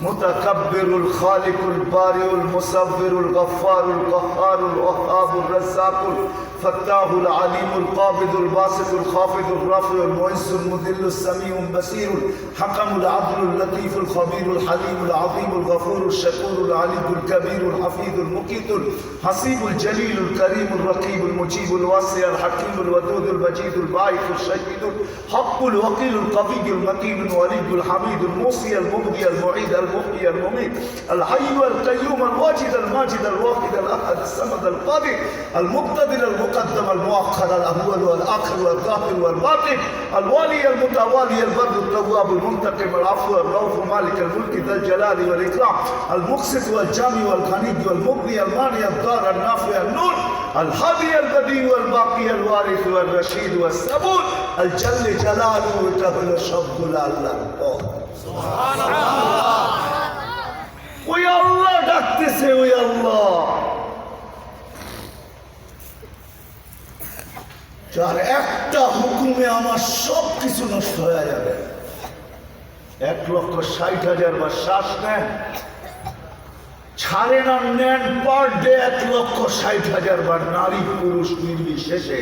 মুতাকাব্বিরুল খালিকুল বারিউল মুসাব্বিরুল গফফারুল কহ্হারুল ওয়াহ্হাবুর রাজ্জাকুল ফাত্তাহুল আলিমুল কাবিদুল বাসিতুল খাফিদুর রাফিউল মুইজ্জুল মুদিল্লুস সামিউল বাসীরুল হাকামুল আদলুল লতীফুল খবীরুল হালিমুল আযীমুল গফুরুল শাকুরুল আলিমুল কবীরুল হাফিজুল মুকিতুল হাসিবুল জলিলুল করিমুল রকিবুল মুজিবুল ওয়াসিউল হাকিমুল ওয়াদুদুল মজিদুল বাঈসুল শাহীদুল হকুল ওয়াকিলুল কবিয়ুল মতিনুল ওয়ালিদুল হামিদুল মুসিয়াল মুবদিয়াল মুঈদ আল মুহয়ি আল মুমীত আল হাইয়্যু আল কাইয়্যুম আল ওয়াজিদ আল মাজিদ আল ওয়াহিদ আল আহাদ আল সামাদ আল কাদির আল মুক্তাদির আল মুকদ্দম আল মুআখ্খার আল আউয়াল ওয়াল আখির ওয়াল যাহির ওয়াল বাতিন আল ওয়ালি আল মুতাওয়ালি আল বর আল তাওয়াব আল মুনতাকিম আল আফু আল রাউফ মালিক আল মুলক যাল জালালি ওয়াল ইকরাম আল মুকসিত ওয়াল জামি ওয়াল গনি ওয়াল মুগনি আল মানি আল দার আল নাফি আল নূর আল হাদি আল বদি ওয়াল বাকি আল ওয়ারিস ওয়াল রশিদ ওয়াল সাবুর আল জাল জালালুহু। এটা হলো সবগুলো আল্লাহর পদ। সুবহানাল্লাহ। ওই আল্লাহ ডাকতেছে, ওই আল্লাহ যার একটা হুকুমে আমার সব কিছু নষ্ট হয়ে যাবে। 1,60,000 বার শ্বাস নেন, ছাড়েন আর নেন, পার ডে 1,60,000 বার, নারী পুরুষ নির্বিশেষে।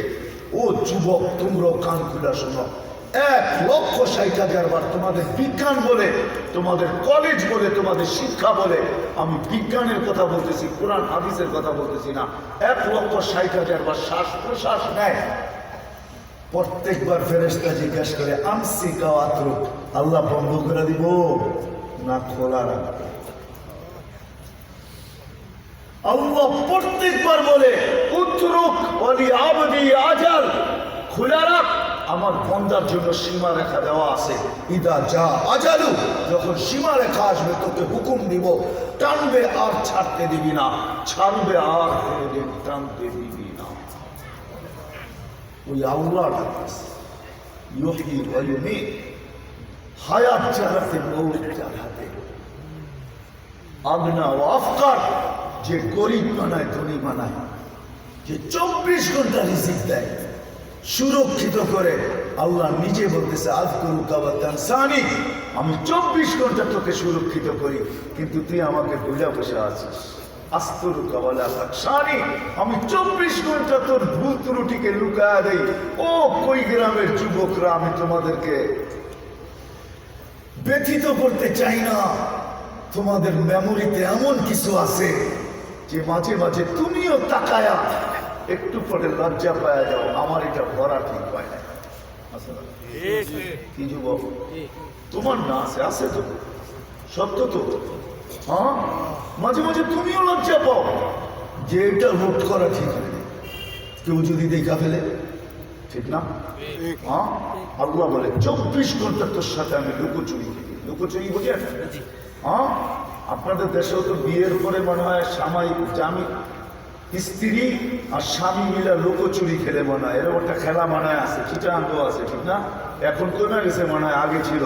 ও যুবক, তোমরা কান খুলে শোনো, 1,60,000 বার তোমাদের বিজ্ঞান বলে, তোমাদের কলেজ বলে, তোমাদের শিক্ষা বলে, আমি বিজ্ঞানের কথা বলতেছি, কোরআন হাদিসের কথা বলতেছি না। 1,60,000 বার শ্বাস প্রশ্বাস নেয়, প্রত্যেকবার ফেরেশতা জিজ্ঞাসা করে আমসি কাওয়াতরুক, আল্লাহ বন্ধ করে দিব না খোলা রাখবে? আল্লাহ প্রত্যেকবার বলে উতরুক ওয়ালি আবদি আজাল, খোলা রাখ, আমার বন্দার জন্য সীমা রেখা দেওয়া আছে। ইদা যা আজালু, যখন সীমা রেখা আসবে তোকে হুকুম দিব, টানবে আর ছাড়তে দিবি না, ছাড়বে আর টানতে দিবি না। ওই আল্লাহ ডাকতেছে, ইউহয়ি ওয়া ইউমীত, হায়াত যার হাতে, মৌত যার হাতে, আগনা ও আফকার, যে গরিব বানায় ধনী বানায়, যে 24 ঘন্টা রিজিক দেয়, সুরক্ষিত করে। আল্লাহ নিজে বলতেছে আযকুরুকা ওয়া তানসানি, আমি 24 ঘন্টা তোকে সুরক্ষিত করি, কিন্তু তুই আমাকে ভুলে বসে আছিস। আস্তুরুকা ওয়া লা তাকশানি, আমি 24 ঘন্টা তোর ভুল ত্রুটিকে লুকায়া দেই। ও কই গ্রামের যুবকরা, আমি তোমাদেরকে ব্যথিত করতে চাই না, তোমাদের মেমোরিতে এমন কিছু আছে যে মাঝে মাঝে তুমিও তাকায়া একটু পরে লজ্জা পাওয়া যাও, আমার এটা ভরা ঠিক হয় না। কি যুবক, তোমার না আছে, আছে তো, সত্য তো, হ্যাঁ, মাঝে মাঝে তুমিও লজ্জা পাও যে এটা রোধ করা ঠিক হয় না, কেউ যদি দেখা ফেলে, ঠিক না? হ্যাঁ, আল্লাহ বলে 24 ঘন্টা তোর সাথে আমি লুকোচুরি করি। লুকোচুরি বুঝেন? হ্যাঁ, আপনাদের দেশেও তো বিয়ের পরে মনে হয় স্ত্রী আর স্বামী মিলে লুকোচুরি খেলে মনে হয়, এরকম একটা খেলা মনে হয় আছে, চিটাঙ্গ আছে, ঠিক না? এখন কমে গেছে মনে হয়, আগে ছিল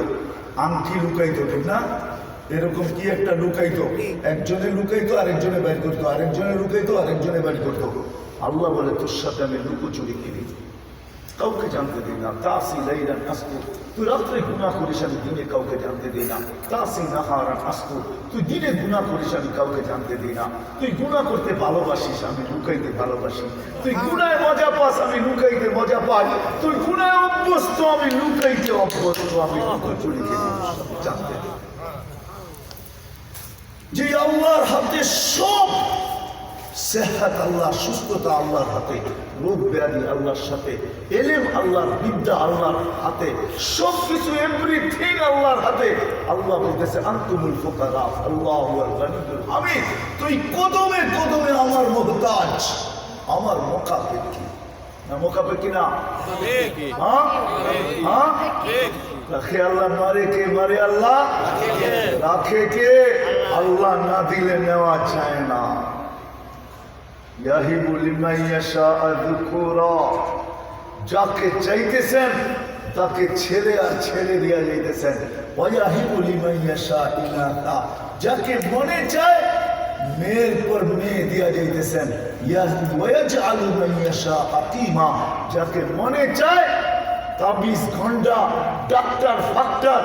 আংটি লুকাইতো, ঠিক না? এরকম কি একটা লুকাইতো, একজনে লুকাইতো আরেকজনে বের করতো, আরেকজনে লুকাইতো আরেকজনে বের করতো। আল্লাহ বলে তোর সাথে আমি লুকোচুরি খেলি, কাউকে জানতে দিই না। তাসি লাইলান আসকু, তুই রাত্রে গুনাহ করিস, আমি দিনে কাউকে জানতে দিই না। তাসি নাহারান আসকু, তুই দিনে গুনাহ করিস, আমি কাউকে জানতে দিই না। তুই গুনাহ করতে ভালোবাসিস, আমি লুকাইতে ভালোবাসি। তুই গুনায় মজা পাস, আমি লুকাইতে মজা পাই। তুই গুনায় অভ্যস্ত, আমি লুকাইতে অভ্যস্ত। আমি লুকোচুরি খেলি, জানতে দিই। যে আল্লাহর হাতে সব সেহাত, আল্লাহ সুস্থতা আল্লাহর হাতে, রোগ ব্যাধি আল্লাহর সাথে, এলেম আল্লাহর, বিদ্যা আল্লাহর হাতে, সবকিছু এভরিথিং আল্লাহর হাতে। আল্লাহ বলতেছে আনতুমুল ফুকারা আল্লাহু হুয়াল গনিয়্যুল হামিদ, তুই কদমে কদমে আমার মুহতাজ, আমার মুকাফিকি না, মুকাফিকি না, হ্যাঁ হ্যাঁ, রাখে আল্লাহ, মারে কে? মারে আল্লাহ, রাখে কে? আল্লাহ না দিলে নেওয়া চায় না। ইয়াহিবু লিমান ইয়াশা'উ যুকুরা, যাকে চাইতেছেন তাকে ছেলে আর ছেলে দিয়া যাইতেছেন। ওয়া ইয়াহিবু লিমান ইয়াশা'উ ইনাথা, যাকে মনে চায় মেয়ের পর মেয়ে দিয়া যাইতেছেন, ওয়াজআলু মান ইয়াশা আকিমা, যাকে মনে চায় তাবিজ ঘন্টা ডাক্তার ফাক্তার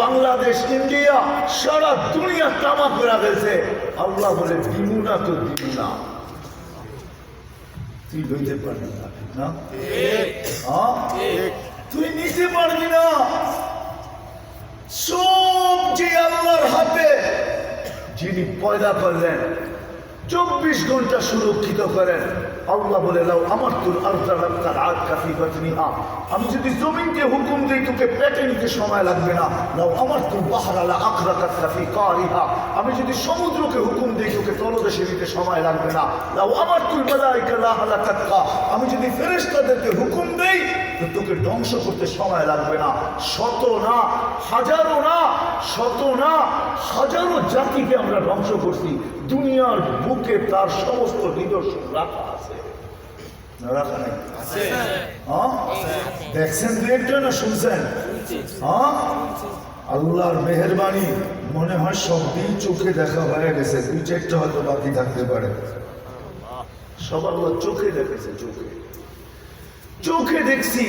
বাংলাদেশ ইন্ডিয়া সারা দুনিয়া তামা করে ফেলছে। আল্লাহ বলে দিমু না তো দিমু না, তুই লইতে পারবি না, ঠিক না? তুই নিতে পারবি না। সব যে আল্লাহর হাতে, যিনি পয়দা করলেন 24 ঘন্টা সুরক্ষিত করেন। আল্লাহ বলে লাউ আমার তুল আরদার আগ কাফি বাতনিহা, আমি যদি জমিনকে হুকুম দিই তোকে পেটে নিতে সময় লাগবে না। লাউ আমার তুল বাহরালা আখরাকাত কাফি কারিহা, আমি যদি সমুদ্রকে হুকুম দিই তোকে তলদেশে নিতে সময় লাগবে না। লাউ আমার তুল মালাইকা লা হালাকাতকা, আমি যদি ফেরেশতাদেরকে হুকুম দেই তো তোকে ধ্বংস করতে সময় লাগবে না। শত না, হাজারো না, শত না, হাজারো জাতিকে আমরা ধ্বংস করছি। দুনিয়ার বুকে তার সমস্ত নিদর্শন রাখা আছে, রাখা নেই? দেখছেন দু একটা না শুনছেন? আল্লাহর মেহেরবানি, মনে হয় সব দিন চোখে দেখা হয়ে গেছে, 2-4টা হয়তো বাকি থাকতে পারে। সব আল্লাহ চোখে দেখেছে, চোখে চোখে দেখছি,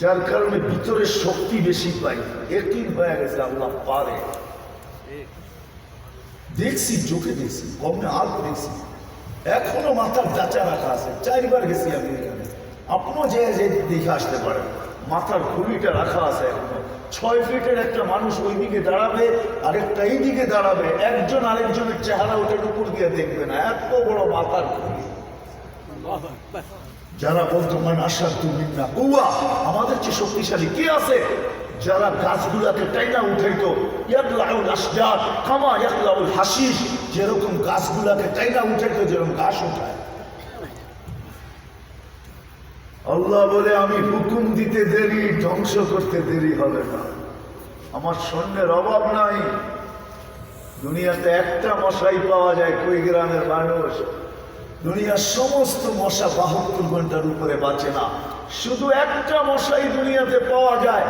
যার কারণে ভিতরের শক্তি বেশি পাই। একদিন হয়ে গেছে আল্লাহ পারে, দেখছি, চোখে দেখছি, কমনে আল দেখছি। এখনো মাথার ডাচা রাখা আছে, 4বার গেছি আমি এখানে, আপনিও যে দেখে আসতে পারেন। মাথার ঘুড়িটা রাখা আছে এখনো। 6 ফিটের একটা মানুষ ওই দিকে দাঁড়াবে, আরেকটা এই দিকে দাঁড়াবে, একজন আরেকজনের চেহারা ওটার উপর দিয়ে দেখবে না, এত বড় মাথার ঘুড়ি। যারা বলতো মান আশাদ্দু মিন্না কুওয়া, আমাদের চেয়ে শক্তিশালী কে আছে? যারা গাছগুলাকে টাইনা উঠাইতো, ইয়াকলাউল আশজার কামা ইয়াকলাউল হাশিশ, যেরকম গাছগুলাকে টাইনা উঠাইতো, যেরকম ঘাস উঠায়। আল্লাহ বলে আমি হুকুম দিতে দেরি, ধ্বংস করতে দেরি হবে না। আমার সৈন্যের অভাব নাই। দুনিয়াতে একটা মশাই পাওয়া যায়, কই গ্রামের মানুষ? দুনিয়ার সমস্ত মশা 72 ঘন্টার উপরে বাঁচে না। শুধু একটা মশাই দুনিয়াতে পাওয়া যায়,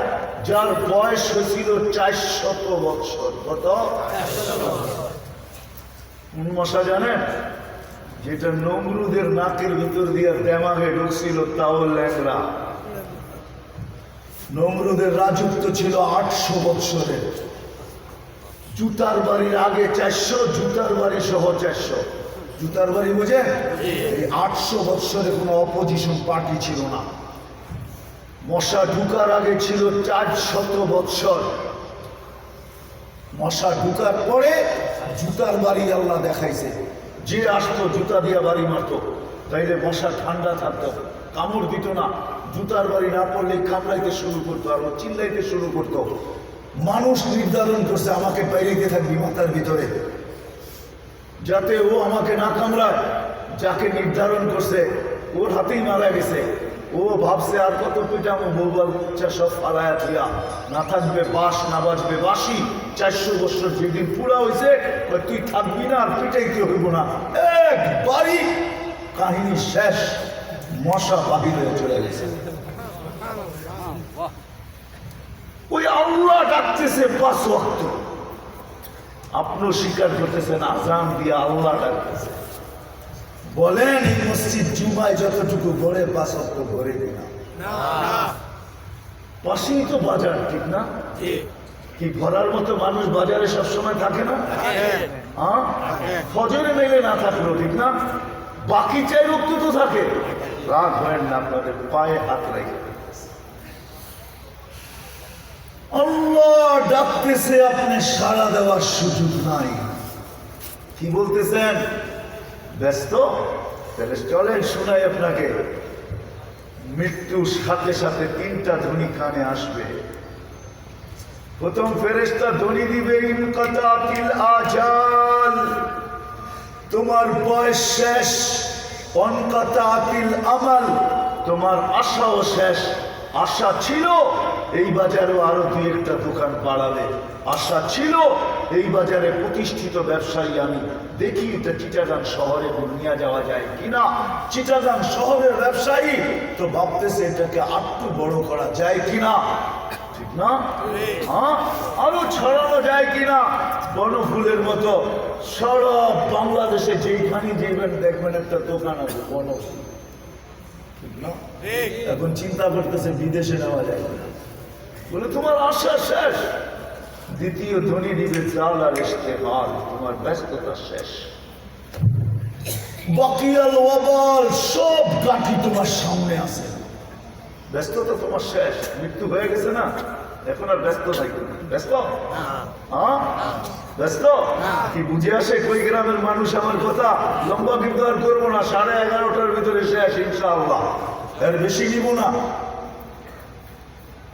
যার বয়স হয়েছিল 400 বছর। কত? কোন মশা জানেন? যেটা নমরুদের নাকের ভিতর দিয়ে দেমাগে ঢুকছিল, তাও ল্যাংড়া। নমরুদের রাজত্ব ছিল 800 বছরের। জুতার বাড়ির আগে 400, জুতার বাড়ি সহ 400। জুতার বাড়ি বোঝেন? 800 বছরে কোনো অপোজিশন পার্টি ছিল না। মশা ঢুকার আগে ছিল 400 বছর। মশা ঢুকার পরে জুতার বাড়ি আল্লাহ দেখাইছে। যে আসতো জুতা দিয়া বাড়ি মারত, তাইলে মশা ঠান্ডা থাকতো, কামড় দিত না। জুতার বাড়ি না পড়লে কামড়াইতে শুরু করতো, আর চিল্লাইতে শুরু করতো। মানুষ নির্ধারণ করছে আমাকে বাইরেতে থাকবি মাথার ভিতরে, যাতে ও আমাকে না কামড়ায়। যাকে নির্ধারণ করছে ওর হাতেই মারা গেছে। ও ভাবছে আর কত পিটামো, বলবার ইচ্ছা সব ফালায়া দিয়া, না থাকবে বাঁশ, না বাজবে বাঁশি। 400 বছর যেদিন পুরা হয়েছে, তুই থাকবি না আর পিটাইতে হইব না, একবারই কাহিনী শেষ। মশা বাহির হয়ে চলে গেছে। ওই আল্লাহ ডাকতেছে 5 ওয়াক্ত, আপনিও স্বীকার করতেছেন আজান দিয়ে আল্লাহ ডাকতেছে। বলেন এই মসজিদ জুমায় যতটুকু ভরে 5 ওয়াক্ত ভরে কিনা? পাশেই তো বাজার, ঠিক না? কি ভরার মতো মানুষ বাজারে সবসময় থাকে না? ফজরে মেলে না থাকলো, ঠিক না? বাকি 4 ওয়াক্ত তো থাকে। রাগ হয় না, আপনাদের পায়ে হাত রেখে আল্লাহ ডাকতেছে, আপনি সাড়া দেওয়ার সুযোগ নাই। কি বলতেছেন? ব্যস্ত? তাহলে চলেন শোনাই আপনাকে। মৃত্যুর সাথে সাথে 3টা ধ্বনি কানে আসবে। প্রথম ফেরেশতা ধ্বনি দিবে, ইনকাতাতিল আজাল, তোমার বয়স শেষ। অনকাতাতিল আমাল, তোমার আশাও শেষ। আশা ছিল এই বাজারেও আরো 2-1টা দোকান বাড়াবে, আশা ছিল এই বাজারে প্রতিষ্ঠিত ব্যবসায়ী আমি দেখি এটা চিটাগাং শহরে নিয়ে যাওয়া যায় কিনা। চিটাগাং শহরের ব্যবসায়ী তো ভাবতেছে এটাকে আরটু বড় করা যায় কিনা, ঠিক না? হ্যাঁ, আরো ছড়ানো যায় কিনা বনফুলের মতো সারা বাংলাদেশে যেইখানে যাবেন দেখবেন একটা দোকান আছে বনফুল, ঠিক না? এখন চিন্তা করতেছে বিদেশে নেওয়া যায় না, বলে তোমার আশা শেষ। দ্বিতীয় ধ্বনি দিবে জাল আর ইস্তেহাল, তোমার ব্যস্ততা শেষ। বাকিয়াল ওয়াবাল, সব গাঠি তোমার সামনে আছে, ব্যস্ততা তোমার শেষ, মৃত্যু হয়ে গেছে না, এখন আর ব্যস্ত নাই। ব্যস্ত? হ্যাঁ, ব্যস্ত কি বুঝে আসে কই গ্রামের মানুষ আমার কথা? লম্বা কিন্তু আর করবো না, 11:30টার ভিতরে শেষ ইনশাআল্লাহ। এর বেশি নিব না,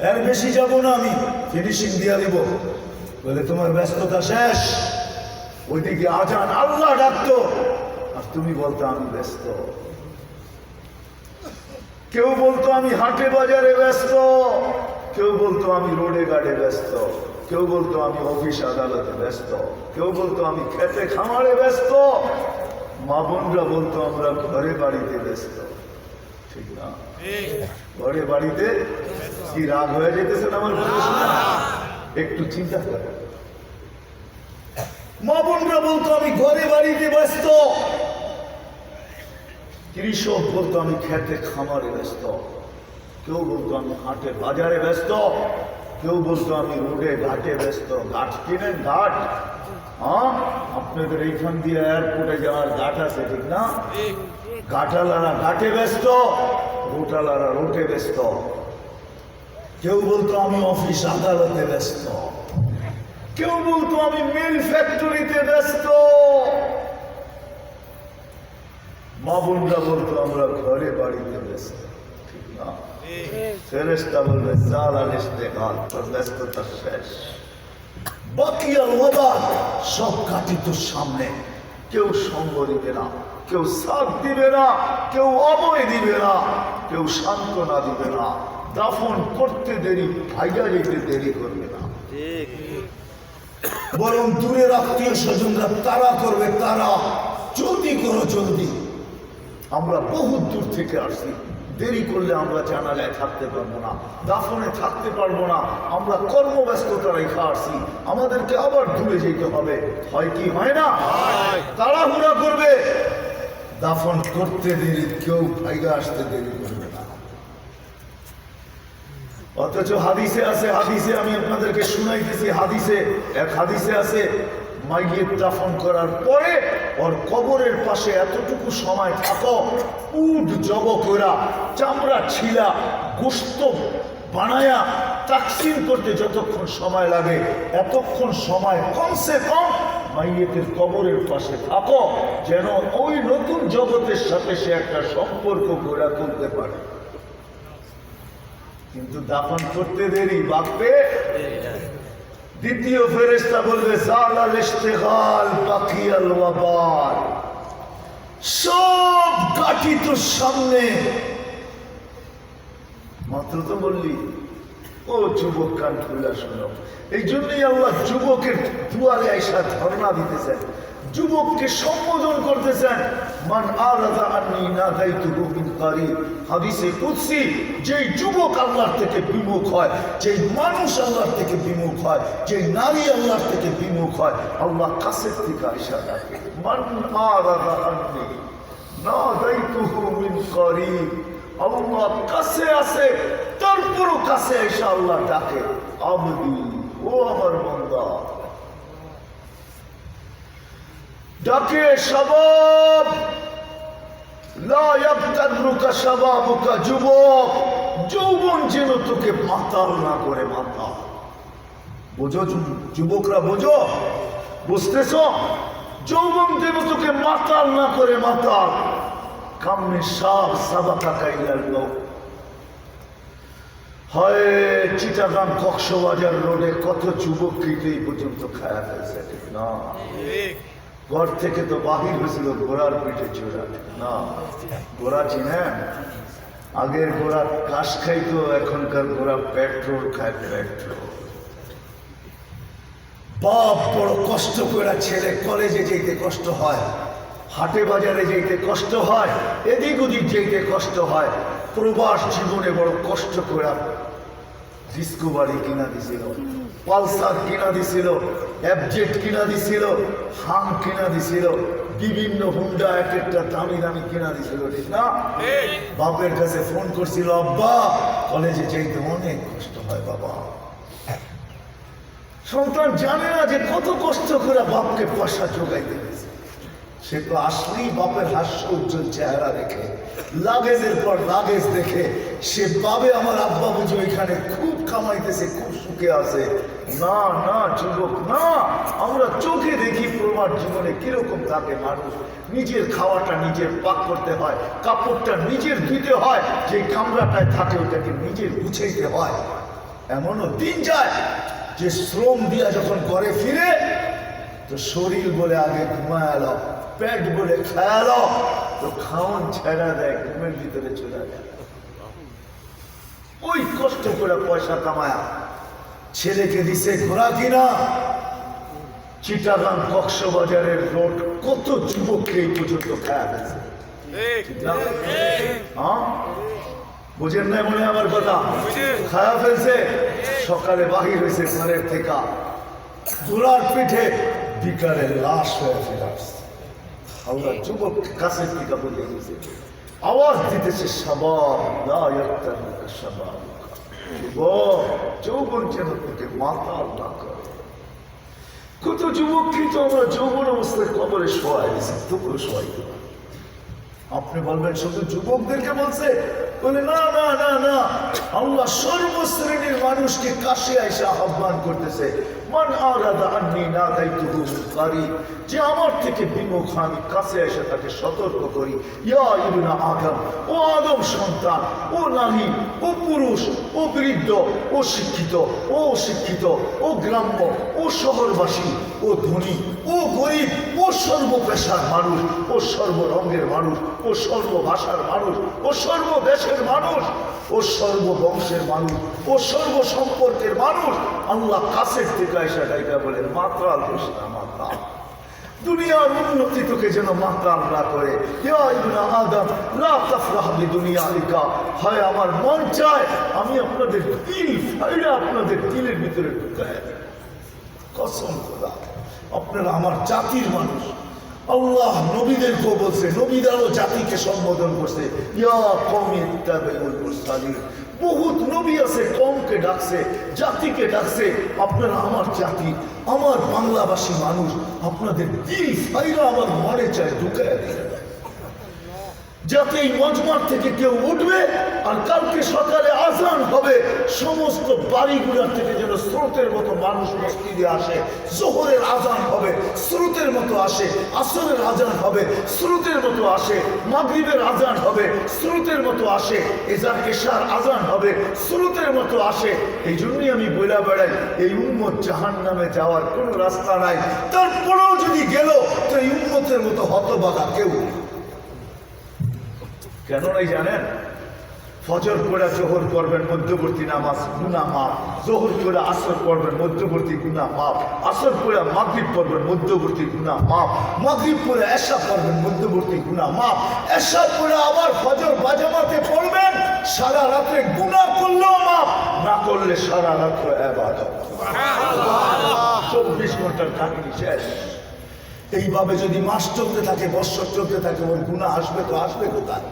এর বেশি যাব না, আমি ফিনিশিং দিয়ে দিব। বলে তোমার ব্যস্ততা শেষ। ওইদিকে আজান, আল্লাহ ডাকতো, আর তুমি বলতো আমি ব্যস্ত। কেউ বলতো আমি হাটে বাজারে ব্যস্ত, কেউ বলতো আমি রোডে গাড়ে ব্যস্ত, কেউ বলতো আমি অফিস আদালতে ব্যস্ত, কেউ বলতো আমি খেতে খামারে ব্যস্ত, মা বোনরা বলতো আমরা ঘরে বাড়িতে ব্যস্ত, ঠিক না? ঘরে বাড়িতে কি রাগ হয়ে যেতেছেন আমার কথা শুনে? একটু চিন্তা করে। মা বোনরা বলতো আমি ঘরে বাড়িতে ব্যস্ত, কৃষক বলতো আমি খেতে খামারে ব্যস্ত, কেউ বলতো আমি হাটে বাজারে ব্যস্ত, কেউ বলতো আমি রোডে ঘাটে ব্যস্ত। ঘাট কিনেন? ঘাট? হ্যাঁ, আপনাদের এইখান দিয়ে এয়ারপোর্টে যাওয়ার ঘাট আছে, ঠিক না? ঘাটালারা ঘাটে ব্যস্ত, রোটালারা রোটে ব্যস্ত। কেউ বলতো আমি অফিস আদালতে ব্যস্ত, কেউ বলতো আমি মিল ফ্যাক্টরিতে ব্যস্ত। মা বোনরা বলতো আমরা ঘরে বাড়িতে ব্যস্ত, ঠিক না? ফেরেশতা বলবে জাল আল ইস্তেগাল, তোর ব্যস্ততা শেষ। বাকিয়াল ওয়াবাল, সব কাটি তোর সামনে। কেউ সঙ্গ দিবে না, কেউ সাথ দিবে না, কেউ অভয় দিবে না, কেউ সান্ত্বনা দিবে না। দাফন করতে দেরি, ভাইয়া যেতে দেরি করবে না, বরং দূরের আত্মীয় স্বজনরা তারা করবে, তারা জলদি করো জলদি। আমরা বহু দূর থেকে আসছি, দেরি করলে আমরা জানালায় থাকতে পারবো না, দাফনে থাকতে পারবো না, আমরা কর্মব্যস্ততা রেখে আসছি, আমাদেরকে আবার দূরে যেতে হবে। হয় কি হয় না? তাড়াহুড়া করবে, দাফন করতে দেরি, কেউ ভাইগা আসতে দেরি করবে না। অথচ হাদিসে আছে, হাদিসে আমি আপনাদেরকে শুনাইতেছি, হাদিসে এক হাদিসে আছে মাইয়ের দাফন করার পরে ওর কবরের পাশে এতটুকু সময় থাকো, উট জব করা, চামড়া ছিলা, গোস্ত বানায়া তাকসিম করতে যতক্ষণ সময় লাগে এতক্ষণ সময় কমসে কম মাইয়েতের কবরের পাশে থাকো, যেন ওই নতুন জগতের সাথে সে একটা সম্পর্ক গড়ে তুলতে পারে। কিন্তু দাফন করতে দেরি, বাঁকবে। দ্বিতীয় ফেরেশতা বলবে জাল আল ইস্তেগাল বাকিয়াল ওয়াবাল, সব কাঠি তোর সামনে। মাত্র তো বললি, ও যুবক কান খুলে শোনো। এই জন্যই আল্লাহ যুবকের দুয়ারে আইসা ধর্ণা দিতেছেন, যুবককে সম্বোধন করতেছেন। মান আরাদা আন্নী নাদাইতুহু মিন কারিব, হাদিসে কুদসি, যেই যুবক আল্লাহর থেকে বিমুখ হয়, যেই মানুষ আল্লাহর থেকে বিমুখ হয়, যেই নারী আল্লাহর থেকে বিমুখ হয়, আল্লাহ কাছের থেকে আইসা ডাকে। মান আরাদা আন্নী নাদাইতুহু মিন কারিব, আল্লাহ কাছে আছে, তারপরও কাছে আইসা আল্লাহ ডাকে, আবদি, ও আমার বান্দা। ডাকে শাবাব, লা ইয়াবতারুকা শাবাবুকা, যুবক, যৌবন যেন তোকে মাতাল না করে। মাতাল বোঝো যুবকরা, বোঝো, বুঝতেছ? যৌবন যেন তোকে মাতাল না করে। মাতাল কামনে সাব সাবাকা কাইলাল মউত। হয় চিটাগাং কক্সবাজার রোডে কত যুবক এই পর্যন্ত খায়া ফেলছে, ঠিক না? ঘর থেকে তো বাহির হয়েছিল ঘোড়ার পিঠে চড়া, না? ঘোড়া চিনেন? আগের ঘোড়া ঘাস খাইতো, এখনকার ঘোড়া পেট্রোল খায়, পেট্রোল। বাপ বড় কষ্ট করে ছেলে কলেজে যেতে কষ্ট হয়, হাটে বাজারে যেতে কষ্ট হয়, এদিক ওদিক যেতে কষ্ট হয়, প্রবাস জীবনে বড় কষ্ট করে ডিসকভারি কিনা দিছিল, পালসার কিনা দিছিল, এফজেড কিনা দিছিল, হাং কিনা দিছিল, বিভিন্ন হুন্ডা এক একটা দামি দামি কিনা দিছিল, ঠিক না? বাপের কাছে ফোন করছিল, আব্বা কলেজে যাইতে অনেক কষ্ট হয় বাবা। সন্তান জানে না যে কত কষ্ট করে বাপকে পয়সা জোগাইতে গেছে। সে তো আসলেই বাপের হাস্য উজ্জ্বল চেহারা দেখে, লাগেজের পর লাগেজ দেখে সে ভাবে আমার আব্বা বুঝো এখানে খুব কামাইতেছে, খুব সুখে আছে। না না যুবক না, আমরা চোখে দেখি প্রমাণ জীবনে কিরকম থাকে মানুষ। নিজের খাওয়াটা নিজের পাক করতে হয়, কাপড়টা নিজের ধুইতে হয়, যে কামরাটায় থাকে ওটাকে নিজের গুছাইতে হয়। এমনও দিন যায় যে শ্রম দিয়া যখন ঘরে ফিরে তো শরীর বলে আগে ঘুমায়ালো, পেট বলে খেয়ালো, তো খাওয়ান ছেড়া দেয়, ঘুমের ভিতরে চলে যায়। ওই কষ্ট করে পয়সা কামায়া ছেলেকে দিছে ঘোরা কিনা। চিটাগাং কক্সবাজারের রোড কত যুবককে এই পর্যন্ত খায়া গেছে, বুঝেন নাই মনে আমার কথা? খায়া ফেলছে, সকালে বাহির হয়েছে ঘরের থেকে, ঘোড়ার পিঠে বিকালে লাশ হয়ে ফিরে আসছে। আমরা যুবক কাছের থেকে বলে গেছে, আওয়াজ দিতেছে সাবাব না ইয়াক্তারুকা সাবাব, যুবক যৌবন যেন থেকে মাতাল না করে। কত যুবক কিন্তু আমরা যৌবন অবস্থায় কবরে শোয়াই দিয়েছি, তবুও শোয়াইতে পারি। আপনি বলবেন শুধু যুবকদেরকে বলছে, বলে না না না না, আল্লাহ সর্বশ্রেণীর মানুষকে কাছে এসে আহ্বান করতেছে, মান আরাদা আন্নি নাদাইতুহু কারি, যে আমার থেকে বিমুখ আমি কাছে এসে তাকে সতর্ক করি। ইয়া ইবনা আদম, ও আদম সন্তান, ও নারী, ও পুরুষ, ও বৃদ্ধ, ও শিক্ষিত, ও অশিক্ষিত, ও গ্রাম্য, ও শহরবাসী, ও ধনী, ও গরিব, ও সর্বপেশার মানুষ, ও সর্বরঙের মানুষ, ও সর্বভাষার মানুষ, ও সর্বদেশের মানুষ, ও সর্ববংশের মানুষ, ও সর্বসম্পর্কের মানুষ, আল্লাহ কাছের থেকে এসে ডাইকা বলে মাত্রাল হোস না মাত্রাল। দুনিয়ার উন্নতি তোকে যেন মাত্রাল না করে। ইয়া ইবনা আদম লা তাফরাহ বিদুনিয়ালিকা, হয় আমার মন চায় আমি আপনাদের দিল ফাইলে আপনাদের দিলের ভিতরে ঢুকায়। কসম খোদা, আপনারা আমার জাতির মানুষ। আল্লাহ নবীদেরকেও বলছে, নবীরাও জাতিকে সম্বোধন করছে, ইয়া কওমি ইত্তাবিউল মুরসালিন। বহুত নবী আছে, কওমকে ডাকছে, জাতিকে ডাকছে। আপনারা আমার জাতি, আমার বাংলাভাষী মানুষ, আপনাদের দিল ফাইরা আমার মনে চায় ঢুকায় দিয়ে, যাতে এই মজমার থেকে কেউ উঠবে আর কালকে সকালে আজান হবে, সমস্ত বাড়িগুলোর থেকে যেন স্রোতের মতো মানুষ মসজিদে আসে। জোহরের আজান হবে, স্রোতের মতো আসে। আসরের আজান হবে, স্রোতের মতো আসে। মাগরিবের আজান হবে, স্রোতের মতো আসে। এশার আজান হবে, স্রোতের মতো আসে। এই জন্যই আমি বইলা বেড়াই, এই উম্মত জাহান্নামে যাওয়ার কোনো রাস্তা নাই। তারপরেও যদি গেল তো এই উম্মতের মতো হতবাগা কেউ। কেন নাই জানেন? ফজর করে জোহর করবেন, মধ্যবর্তী নামাজ গুনাহ মাফ। জোহর করে আসর করবেন, মধ্যবর্তী গুনাহ মাফ। আসর করে মাগরিব করবেন, মধ্যবর্তী গুনাহ মাফ। মাগরিব করে এশা করবেন, মধ্যবর্তী গুনাহ মাফ। এশা করে আবার ফজর বাজামাতে পড়বেন, সারা রাত্রে গুনাহ করলেও মাফ, না করলে সারা রাত্রে ইবাদত। 24 ঘন্টার কাহিনী শেষ। এইভাবে যদি মাস চলতে থাকে, বৎসর চলতে থাকে, ওর গুনাহ আসবে তো আসবে কোথায়?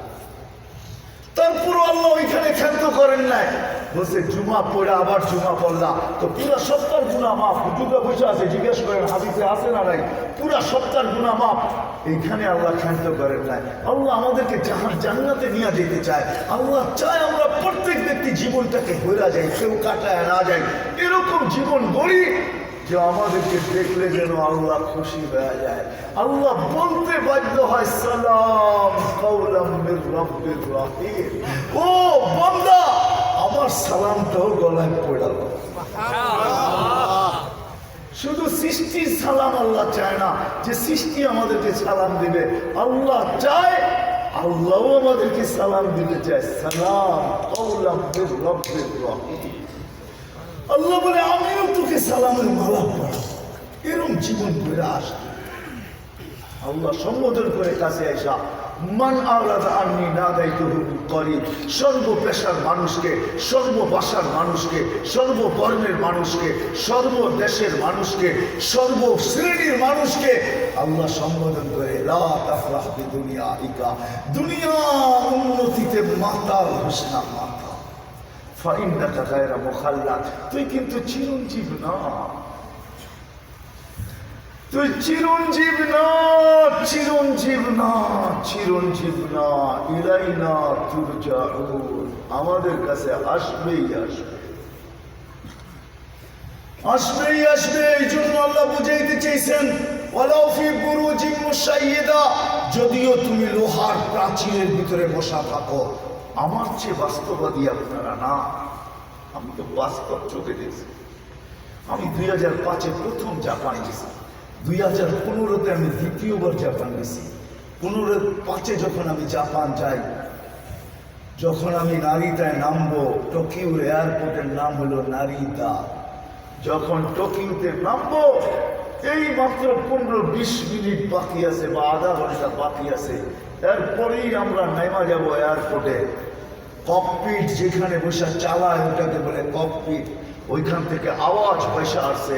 তারপর আল্লাহ ওইখানে ক্ষান্ত করেন নাই, বলছে জুমা পড়ে আবার জুমা পড়লাম তো পুরা সপ্তাহ গুনাহ মাফ। হুজুররা বসে আছে, জিজ্ঞেস করেন হাদিসে আছে না নাই, পুরা সপ্তাহ গুনাহ মাফ। এইখানে আল্লাহ ক্ষান্ত করেন নাই। আল্লাহ আমাদেরকে জান্নাতে নিয়ে যেতে চায়। আল্লাহ চায় আমরা প্রত্যেক ব্যক্তি জীবনটাকে ঘোরা যায়, কেউ কাটায় না যায়, এরকম জীবন গড়ি যে আমাদেরকে দেখলে যেন আল্লাহ খুশি হয়ে যায়। আল্লাহ বলতে বাধ্য হয়, সালাম কাওলাম মির রাব্বির রাহিম। ও বান্দা, আমার সালামটাও গলায় পড়াল। শুধু সৃষ্টির সালাম আল্লাহ চায় না যে সৃষ্টি আমাদেরকে সালাম দিবে, আল্লাহ চায় আল্লাহও আমাদেরকে সালাম দিতে চায়। সালাম কাওলাম মির রাব্বির রাহিম। আল্লাহ বলে আমিও তোকে সালামের মালা পড়াবো। এরকম জীবন ঘুরে আসবে। আল্লাহ সম্বোধন করে কাছে আসা, মান আওলাদা আন্নি নাদাইতুহু করিব। সর্বপেশার মানুষকে, সর্বভাষার মানুষকে, সর্ববর্ণের মানুষকে, সর্বদেশের মানুষকে, সর্বশ্রেণীর মানুষকে আল্লাহ সম্বোধন করে লা তাফরাহ বিদুনিয়াইকা, দুনিয়া উন্নতিতে মাতাল হোস না, মাতাল। ফাইন্নাকা গায়রা মুখাল্লাদ, তুই কিন্তু চিরঞ্জীব না, তুই চিরঞ্জীব না, চিরঞ্জীব না, চিরঞ্জীব না। ইলাইনা তুরজাউন, আমাদের কাছে আসবেই আসবে, আসবেই আসবে। এই জন্য আল্লাহ বুঝাইতে চেয়েছেন ওয়ালাউ ফি বুরুজিন মুশাইয়্যিদা, যদিও তুমি লোহার প্রাচীরের ভিতরে বসা থাকো, আমার চেয়ে বাস্তববাদী আপনারা না। আমি তো বাস্তব চোখে দেখছি। আমি 2005-এ প্রথম জাপান গেছি, 2015-তে আমি দ্বিতীয়বার জাপান গেছি। 15-5-এ যখন আমি জাপান যাই, যখন আমি নারিতায় নামবো, টোকিওর এয়ারপোর্টের নাম হলো নারিতা, যখন টোকিওতে নামবো এই মাত্র 15-20 মিনিট বাকি আছে বা আধা ঘন্টা বাকি আছে, এরপরেই আমরা নেমা যাব এয়ারপোর্টে। ককপিট যেখানে বসে চালায় ওটাকে বলে ককপিট, ওইখান থেকে আওয়াজ পয়সা আসছে।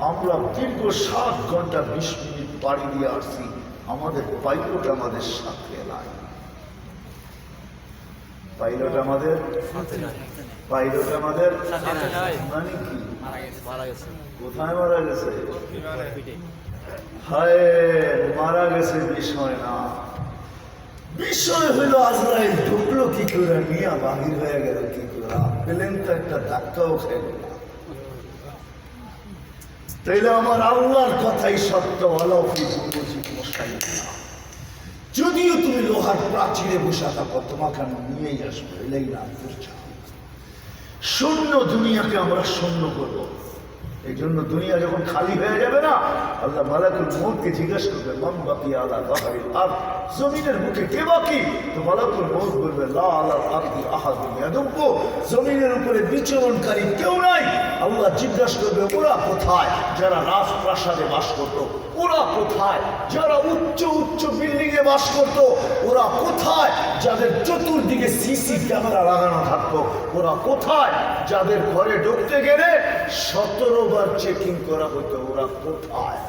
আমরা দীর্ঘ 7 ঘন্টা 20 মিনিট পাড়ি দিয়ে আসছি, আমাদের পাইলট আমাদের সাথে নাই। পাইলট আমাদের পাইলট আমাদের মানে কি কোথায় মারা গেছে? হায়, মারা গেছে বিষয় না, বিষয় হইল আজরাইল ঢুকলো কি করে, মিয়া বাহির হয়ে গেল কি করে, প্লেন তো একটা ধাক্কাও খেল না। তাইলে আমার আল্লাহর কথাই সত্য, যদিও তুমি লোহার প্রাচীরে বসে থাকো, তোমাকে আমি নিয়েই আসবো। এলেই না শূন্য দুনিয়াকে আমরা শূন্য করবো। এই জন্য দুনিয়া যখন খালি হয়ে যাবে না, আল্লাহ মালাকুল মউতকে জিজ্ঞাসা করবে মান বাকিয়া আলা যাহরিল আরদ, জমিনের মুখে কে বাকি? তো মালাকুল মউত বলবে লা আলাল আরদি আহাদুন ইয়াদুব্বু, জমিনের উপরে বিচরণকারী কেউ নাই। আল্লাহ জিজ্ঞাসা করবে ওরা কোথায়? যারা রাজপ্রাসাদে বাস করত। ওরা কোথায়? যারা উচ্চ উচ্চ বিল্ডিং এ বাস করত। ওরা কোথায়? যাদের চতুর্দিকে সিসি ক্যামেরা লাগানো থাকতো। ওরা কোথায়? যাদের ঘরে ঢুকতে গেলে 17 বার চেকিং করা হতো। ওরা কোথায়?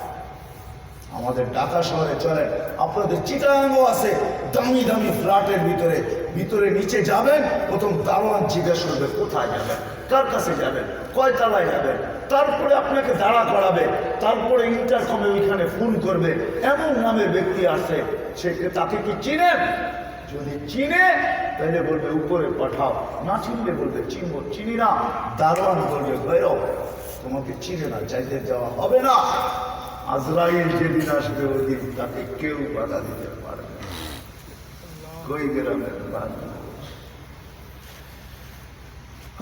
আমাদের ঢাকা শহরে চলেন, আপনাদের চিটাগাঙ্গও আছে, দামি দামি ফ্ল্যাটের ভিতরে ভিতরে নিচে যাবেন, প্রথম দারোয়ান জিজ্ঞাসা করবে কোথায় যাবেন, কার কাছে যাবেন, কয় তলায় যাবেন, তারপরে আপনাকে দাঁড়া করাবে, তারপরে ইন্টারকমে ওইখানে ফোন করবে এমন নামের ব্যক্তি আছে, সে তাকে কি চিনেন? যদি চিনে তাহলে বলবে উপরে পাঠাও, না চিনলে বলবে চিনবো, চিনি না। দারোয়ান বলবে বেরো, তোমাকে চিনে না, চাইতে যাওয়া হবে না। আজরাইল যেদিন আসবে ওই দিন তাকে কেউ বাধা দিতে পারবে না। কই গ্রামের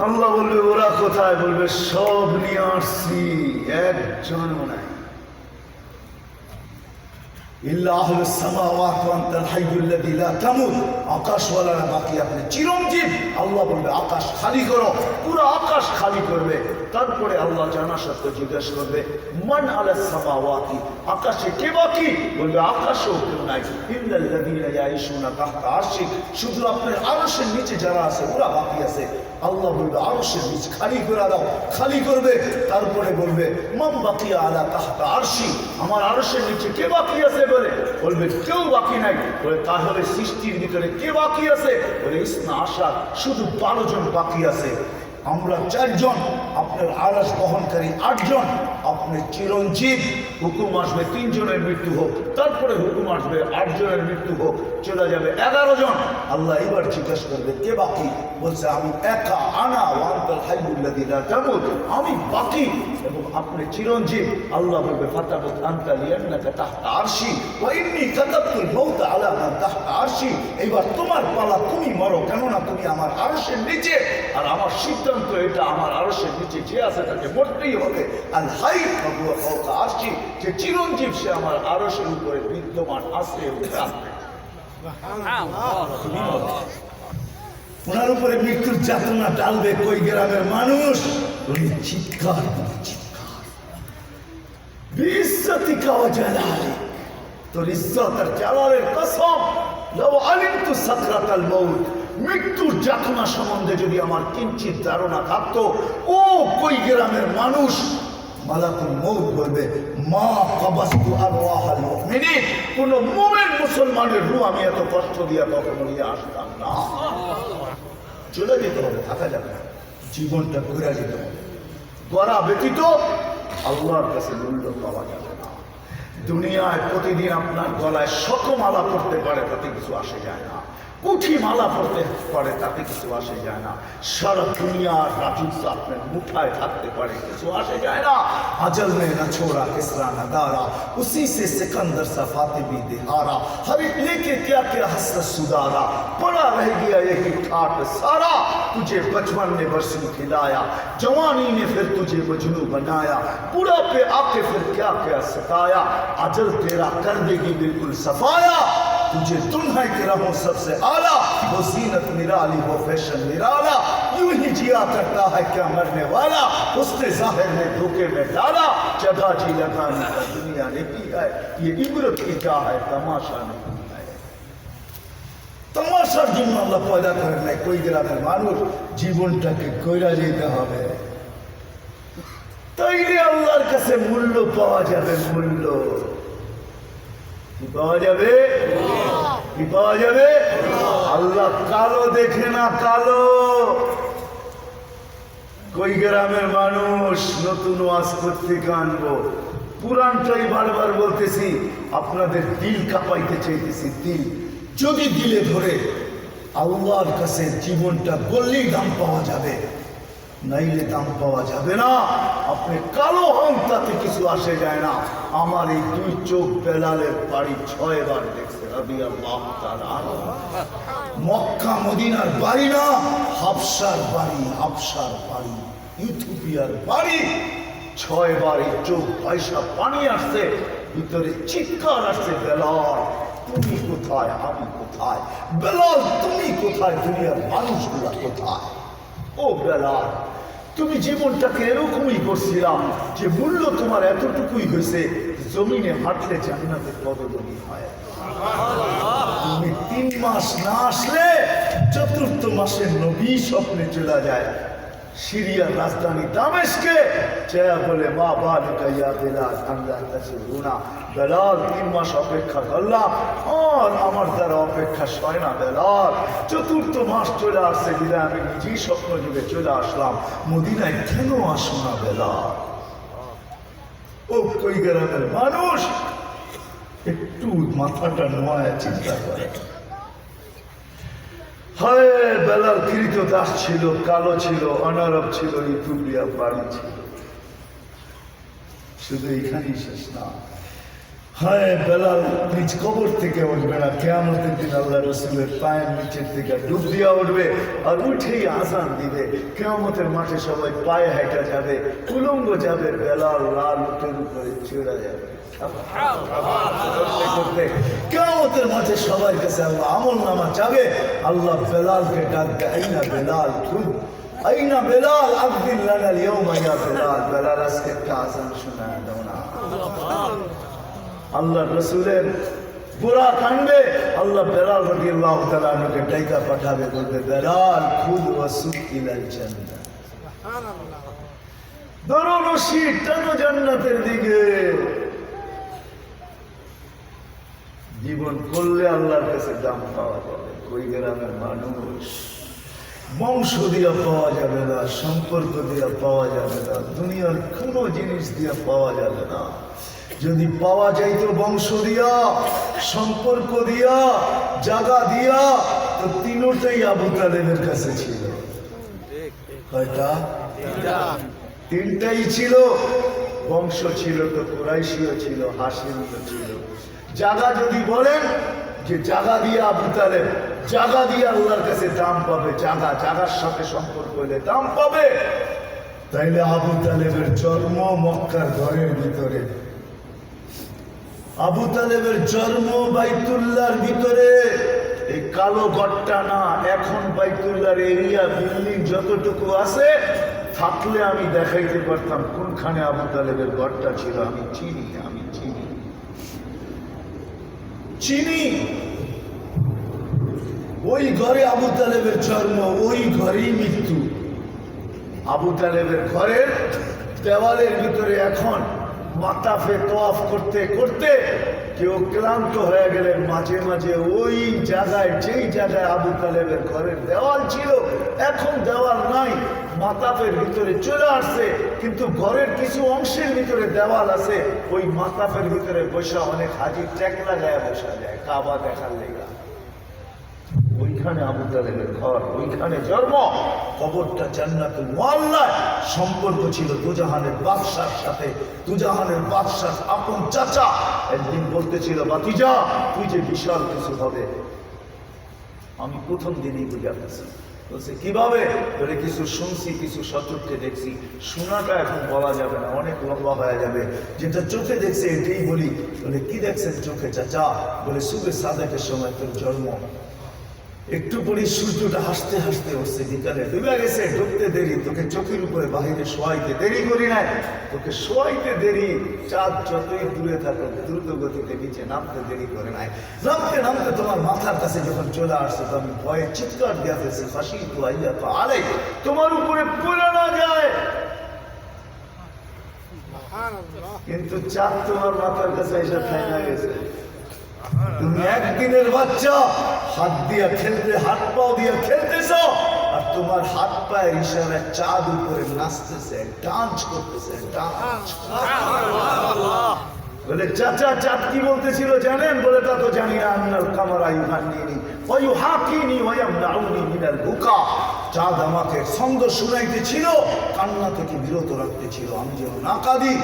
আল্লাহ বলবে ওরা কোথায়? বলবে সব নিয়ে আসছি, একজনও নাই। আকাশওয়ালারা বাকি, আপনি চিরঞ্জীব। আল্লাহ বলবে আকাশ খালি করো, পুরো আকাশ খালি করবে। তারপরে আল্লাহ জানা সত্য জিজ্ঞাসা করবে মান আলাস সামাওয়াতি, আকাশে কে বাকি? বলবে আকাশেও কেউ নাই। ইল্লাল্লাযীনা ইয়াঈশুনা তাহতা আরশি, শুধু আপনার আরশের নিচে যারা আছে ওরা বাকি আছে। আল্লাহ বলবে আরশের নিচ খালি করে দাও, খালি করবে। তারপরে বলবে মান বাকিয়া আলা তাহতা আরশি, আমার আরশের নিচে কে বাকি আছে? বলবে কেউ বাকি নাই। বলে তাহলে সৃষ্টির ভিতরে কে বাকি আছে? বলে ইসনা আশার, শুধু 12 জন বাকি আছে। আমরা 4 জন, আপনার আরশ বহনকারী 8 জন, আপনি চিরঞ্জীব। হুকুম আসবে 3 জনের মৃত্যু হোক, তারপরে হুকুম আসবে 8 জনের মৃত্যু হোক, চলে যাবে 11 জন। আল্লাহ এবার জিজ্ঞাসা করবে কে বাকি? বলছে আমি একা, আনা ওয়ান্তাল হাইয়ুল্লাযী লা তামুত, আমি বাকি এবং আপনি চিরঞ্জীব। আল্লাহ বলবে ফাতাবুত আনতা লিআন্নাকা তাহতা আরশি ওয়া ইন্নী কাতাবতুল মাউতা আলা মান তাহতা আরশি, এইবার তোমার পালা, তুমি মরো, কেননা তুমি আমার আরশের নিচে, আর আমার সিদ্ধান্ত এটা, আমার আরশের নিচে যে আছে তাকে মরতেই হবে। আল হাই ফাহুয়া ফাওকা আরশি, যে চিরঞ্জীব সে আমার আরশের উপরে বিদ্যমান আছে এবং থাকবে। ওনার উপরে মৃত্যুর যাতনা ডালবে কই গ্রামের মানুষ? উনি চিৎকার চিৎকার, বিইজ্জতিকা ওয়া জালালিক, তোর ইজ্জত আর জালালের কসম, লাউ আলিমতু সাকরাতাল মাউত, মৃত্যুর যাতনা সম্বন্ধে যদি আমার কিঞ্চিত ধারণা থাকতো, ও কই গ্রামের মানুষ, মালাকুল মউত বলবে মা কাবাস্তু আরওয়াহাল মুমিনিন, কোন মুমিন মুসলমানের রূহ আমি এত কষ্ট দিয়া কখনো নিয়ে আসতাম না। চলে যেতে হবে, থাকা যাবে না, জীবনটা ঘুরে যেতে হবে। গড়া ব্যতীত আল্লাহর কাছে মূল্য পাওয়া যাবে না। দুনিয়ায় প্রতিদিন আপনার গলায় শত মালা পড়তে পারে, তাতে কিছু আসে যায় না। কোটি মালা পড়তে পারে, তাতে কিছু আসে যায় না। সারা দুনিয়ার রাজত্ব আপনার মুঠায় থাকতে পারে, কিছু আসে যায় না। अजल में न छोड़ा किसरा नदारा, उसी से सिकंदर सा फातिमी दिहारा, हर एक लेके क्या क्या हसरत सुधारा, पड़ा रह गया यही ठाट सारा, तुझे बचपन ने बरसू खिलाया, जवानी ने फिर तुझे मजनू बनाया, बुढ़ापे आके फिर क्या क्या सताया, अजल तेरा कर देगी बिल्कुल सफाया, तुझे दुल्हन के रहो सबसे आला, वो जीनत निराली वो फैशन निराला, यूं ही जिया करता है क्या मरने वाला, उसने जाहिर में धोखे में डाला, जगह जी लगाने का दुनिया ने की है, ये इबरत की क्या है, तमाशा नहीं है। तमाशार জন্য আল্লাহ পয়দা করেন নাই। কই গ্রামের মানুষ জীবনটাকে কইরা যেতে হবে, তাইলে আল্লাহর কাছে মূল্য পাওয়া যাবে। মূল্য কি পাওয়া যাবে? কি পাওয়া যাবে? আল্লাহ কালো দেখে না, কালো। কই গ্রামের মানুষ নতুন ওয়াজ করতে আনবো, পুরানটাই বারবার বলতেছি, আপনাদের দিল কাঁপাইতে চাইতেছি। দিল যদি দিলে ধরে আল্লাহর কাছে জীবনটা বললেই দাম পাওয়া যাবে, নাইলে দাম পাওয়া যাবে না। আপনি কালো হন, তাতে কিছু আসে যায় না। আমার এই দুই চোখ বেলালের বাড়ি 6 বার দেখছে রাদিয়াল্লাহু তাআলা আনহু। মক্কা মদিনার বাড়ি না, হাবশার বাড়ি, হাবশার বাড়ি, ইথিওপিয়ার বাড়ি। 6 বার এই চোখ পয়সা পানি আসছে, ভিতরে চিৎকার আসছে, বেলাল তুমি কোথায়, আমি কোথায়? বেলাল তুমি কোথায়, দুনিয়ার মানুষগুলা কোথায়? ও বেলাল, তুমি জীবনটাকে এরকমই করছিলাম যে মূল্য তোমার এতটুকুই হয়েছে, জমিনে হাঁটলে জান্নাতের পদধূলি হয়। তুমি 3 মাস না আসলে 4th মাসে নবী স্বপ্নে চলে যায় সিরিয়ার রাজধানী দামেস্কে, চেয়া বলে মা বালিকা ইয়া বেলাল আল্লাহ তাসরুনা। বেলাল 3 মাস অপেক্ষা করলাম, আর আমার দ্বারা অপেক্ষা সয় না বেলাল। 4th মাস চলে আসছে, দিলে আমি নিজেই স্বপ্ন যুগে চলে আসলাম। মদিনায় কেন আসো না বেলাল? ও কই গ্রামের মানুষ একটু মাথাটা নোয়া চিন্তা করে। হায়, বেলাল কৃত দাস ছিল, কালো ছিল, অনারব ছিল, ইথিওপিয়া বাড়ি ছিল। শুধু এখানেই শেষ না। হায়, বেলাল নিজ কবর থেকে উঠবে না, কিয়ামতের দিন আল্লাহ রসুলের পায়ের নিচের থেকে ডুব দিয়া উঠবে, আর উঠেই আজান দিবে। কিয়ামতের মাঠে সবাই পায়ে হেঁটে যাবে, উলঙ্গ যাবে, বেলাল লাল উটের উপরে চড়ে যাবে। কিয়ামতের মাঠে সবার কাছে আল্লাহ আমল নামা যাবে। আল্লাহ বেলালকে ডাকবে, আইনা বেলাল, খুব আইনা বেলাল, আযিন লানা আল-ইয়াওমা ইয়া বেলাল। বেলাল আজকে একটা আজান শোনায় দাও না। আল্লাহ রসুলের বুড়া কানবে, আল্লাহ বেলাল রাদিয়াল্লাহু তাআলা আনহুকে ডাইকা পাঠাবে, বলবে বেলাল খুদ ওয়াসুক ইলাল জান্নাহ, ধরো রশি টানো জান্নাতের দিকে। জীবন করলে আল্লাহর কাছে দাম পাওয়া যাবে। কই গ্রামের মানুষ বংশ দিয়া পাওয়া যাবে না, সম্পর্ক দিয়া পাওয়া যাবে না, দুনিয়ার কোনো জিনিস দিয়া পাওয়া যাবে না। যদি পাওয়া যাইতো বংশ দিয়া, সম্পর্ক দিয়া, জায়গা দিয়া, তো তিনটাই আবু তালেবের কাছে ছিল। কয়টা? 3টাই ছিল। বংশ ছিল তো কুরাইশিও ছিল, হাশিমিও ছিল। জায়গা যদি বলেন যে জায়গা দিয়ে আবু তালেব, জায়গা দিয়ে আল্লাহর কাছে দাম পাবে, জায়গার সাথে সম্পর্ক হলে দাম পাবে, তাইলে আবু তালেবের জন্ম মক্কার ঘরের ভিতরে, আবু তালেবের জন্ম বাইতুল্লাহর ভিতরে। এই কালো ঘরটা না, এখন বাইতুল্লাহর এরিয়া বিল্ডিং যতটুকু আছে, থাকলে আমি দেখাইতে পারতাম কোনখানে আবু তালেবের ঘরটা ছিল। আমি চিনি, আমি চিনি, চিনি। ওই ঘরে আবু তালেবের জন্ম, ওই ঘরেই মৃত্যু। আবু তালেবের ঘরের দেওয়ালের ভিতরে এখন মাতাফে তওয়াফ করতে করতে কেউ ক্লান্ত হয়ে গেলেন, মাঝে মাঝে ওই জায়গায়, যেই জায়গায় আবু তালেবের ঘরের দেওয়াল ছিল এখন দেওয়াল নাই, মাতাফের ভিতরে চলে আসছে, কিন্তু ঘরের কিছু অংশের ভিতরে দেওয়াল আছে। ওই মাতাফের ভিতরে বসা অনেক হাজি ট্যাক লাগায় বসা যায় কাবা দেখার লেগা। ওইখানে আবু তালেবের ঘর, ওইখানে জন্ম। কবরটা জান্নাতুল মুআল্লায়। সম্পর্ক ছিল দুজাহানের বাদশার সাথে। দুজাহানের বাদশার আপন চাচা একদিন বলতেছিল, ভাতিজা তুই যে বিশাল কিছু হবে, আমি প্রথম দিনই বুঝা গেছি। বলছে কিভাবে? বলে কিছু শুনছি, কিছু সচক্ষে দেখছি। শোনাটা এখন বলা যাবে না, অনেক লম্বা হয়ে যাবে। যেটা চোখে দেখছে এটাই বলি। বলে কি দেখছেন চোখে চাচা? বলে সুবে সাদেকের সময় তোর জন্ম, একটু পরে সূর্যটা হাসতে হাসতে উঠছে, বিকালে ডুবে গেছে, ঢুকতে দেরি, তোকে চোখের উপরে বাহিরে শোয়াইতে দেরি করি নাই, তোকে শোয়াইতে দেরি, চাঁদ যতই দূরে থাকো দ্রুত গতিতে নিচে নামতে দেরি করে নাই। নামতে নামতে তোমার মাথার কাছে যখন চলে আসছে তো আমি ভয়ে চিৎকার দিয়া ফেলছি, ফাঁসি তো আইয়া তো আলে তোমার উপরে পড়ে না যায়। কিন্তু চাঁদ তোমার মাথার কাছে এসে ঠাইনা গেছে। তুমি একদিনের বাচ্চা, হাত দিয়া খেলতে, হাত পাও দিয়া খেলতেছ, আর তোমার হাত পায়ের ইশারায় চাঁদ উপরে নাচতেছে, ডান্স করতেছে, ডান্স। বলে চাচা চাঁদ কি বলতেছিল জানেন? বলে তা তো জানি না। আন্নাল কামারা ইউহান্নিনি ওয়া ইউহাকিনি ওয়া ইয়ামনাউনি মিনাল বুকা। চাঁদ আমাকে ছন্দ শুনাইতেছিল, কান্না থেকে বিরত রাখতেছিল, আমি যেন না কাঁদি।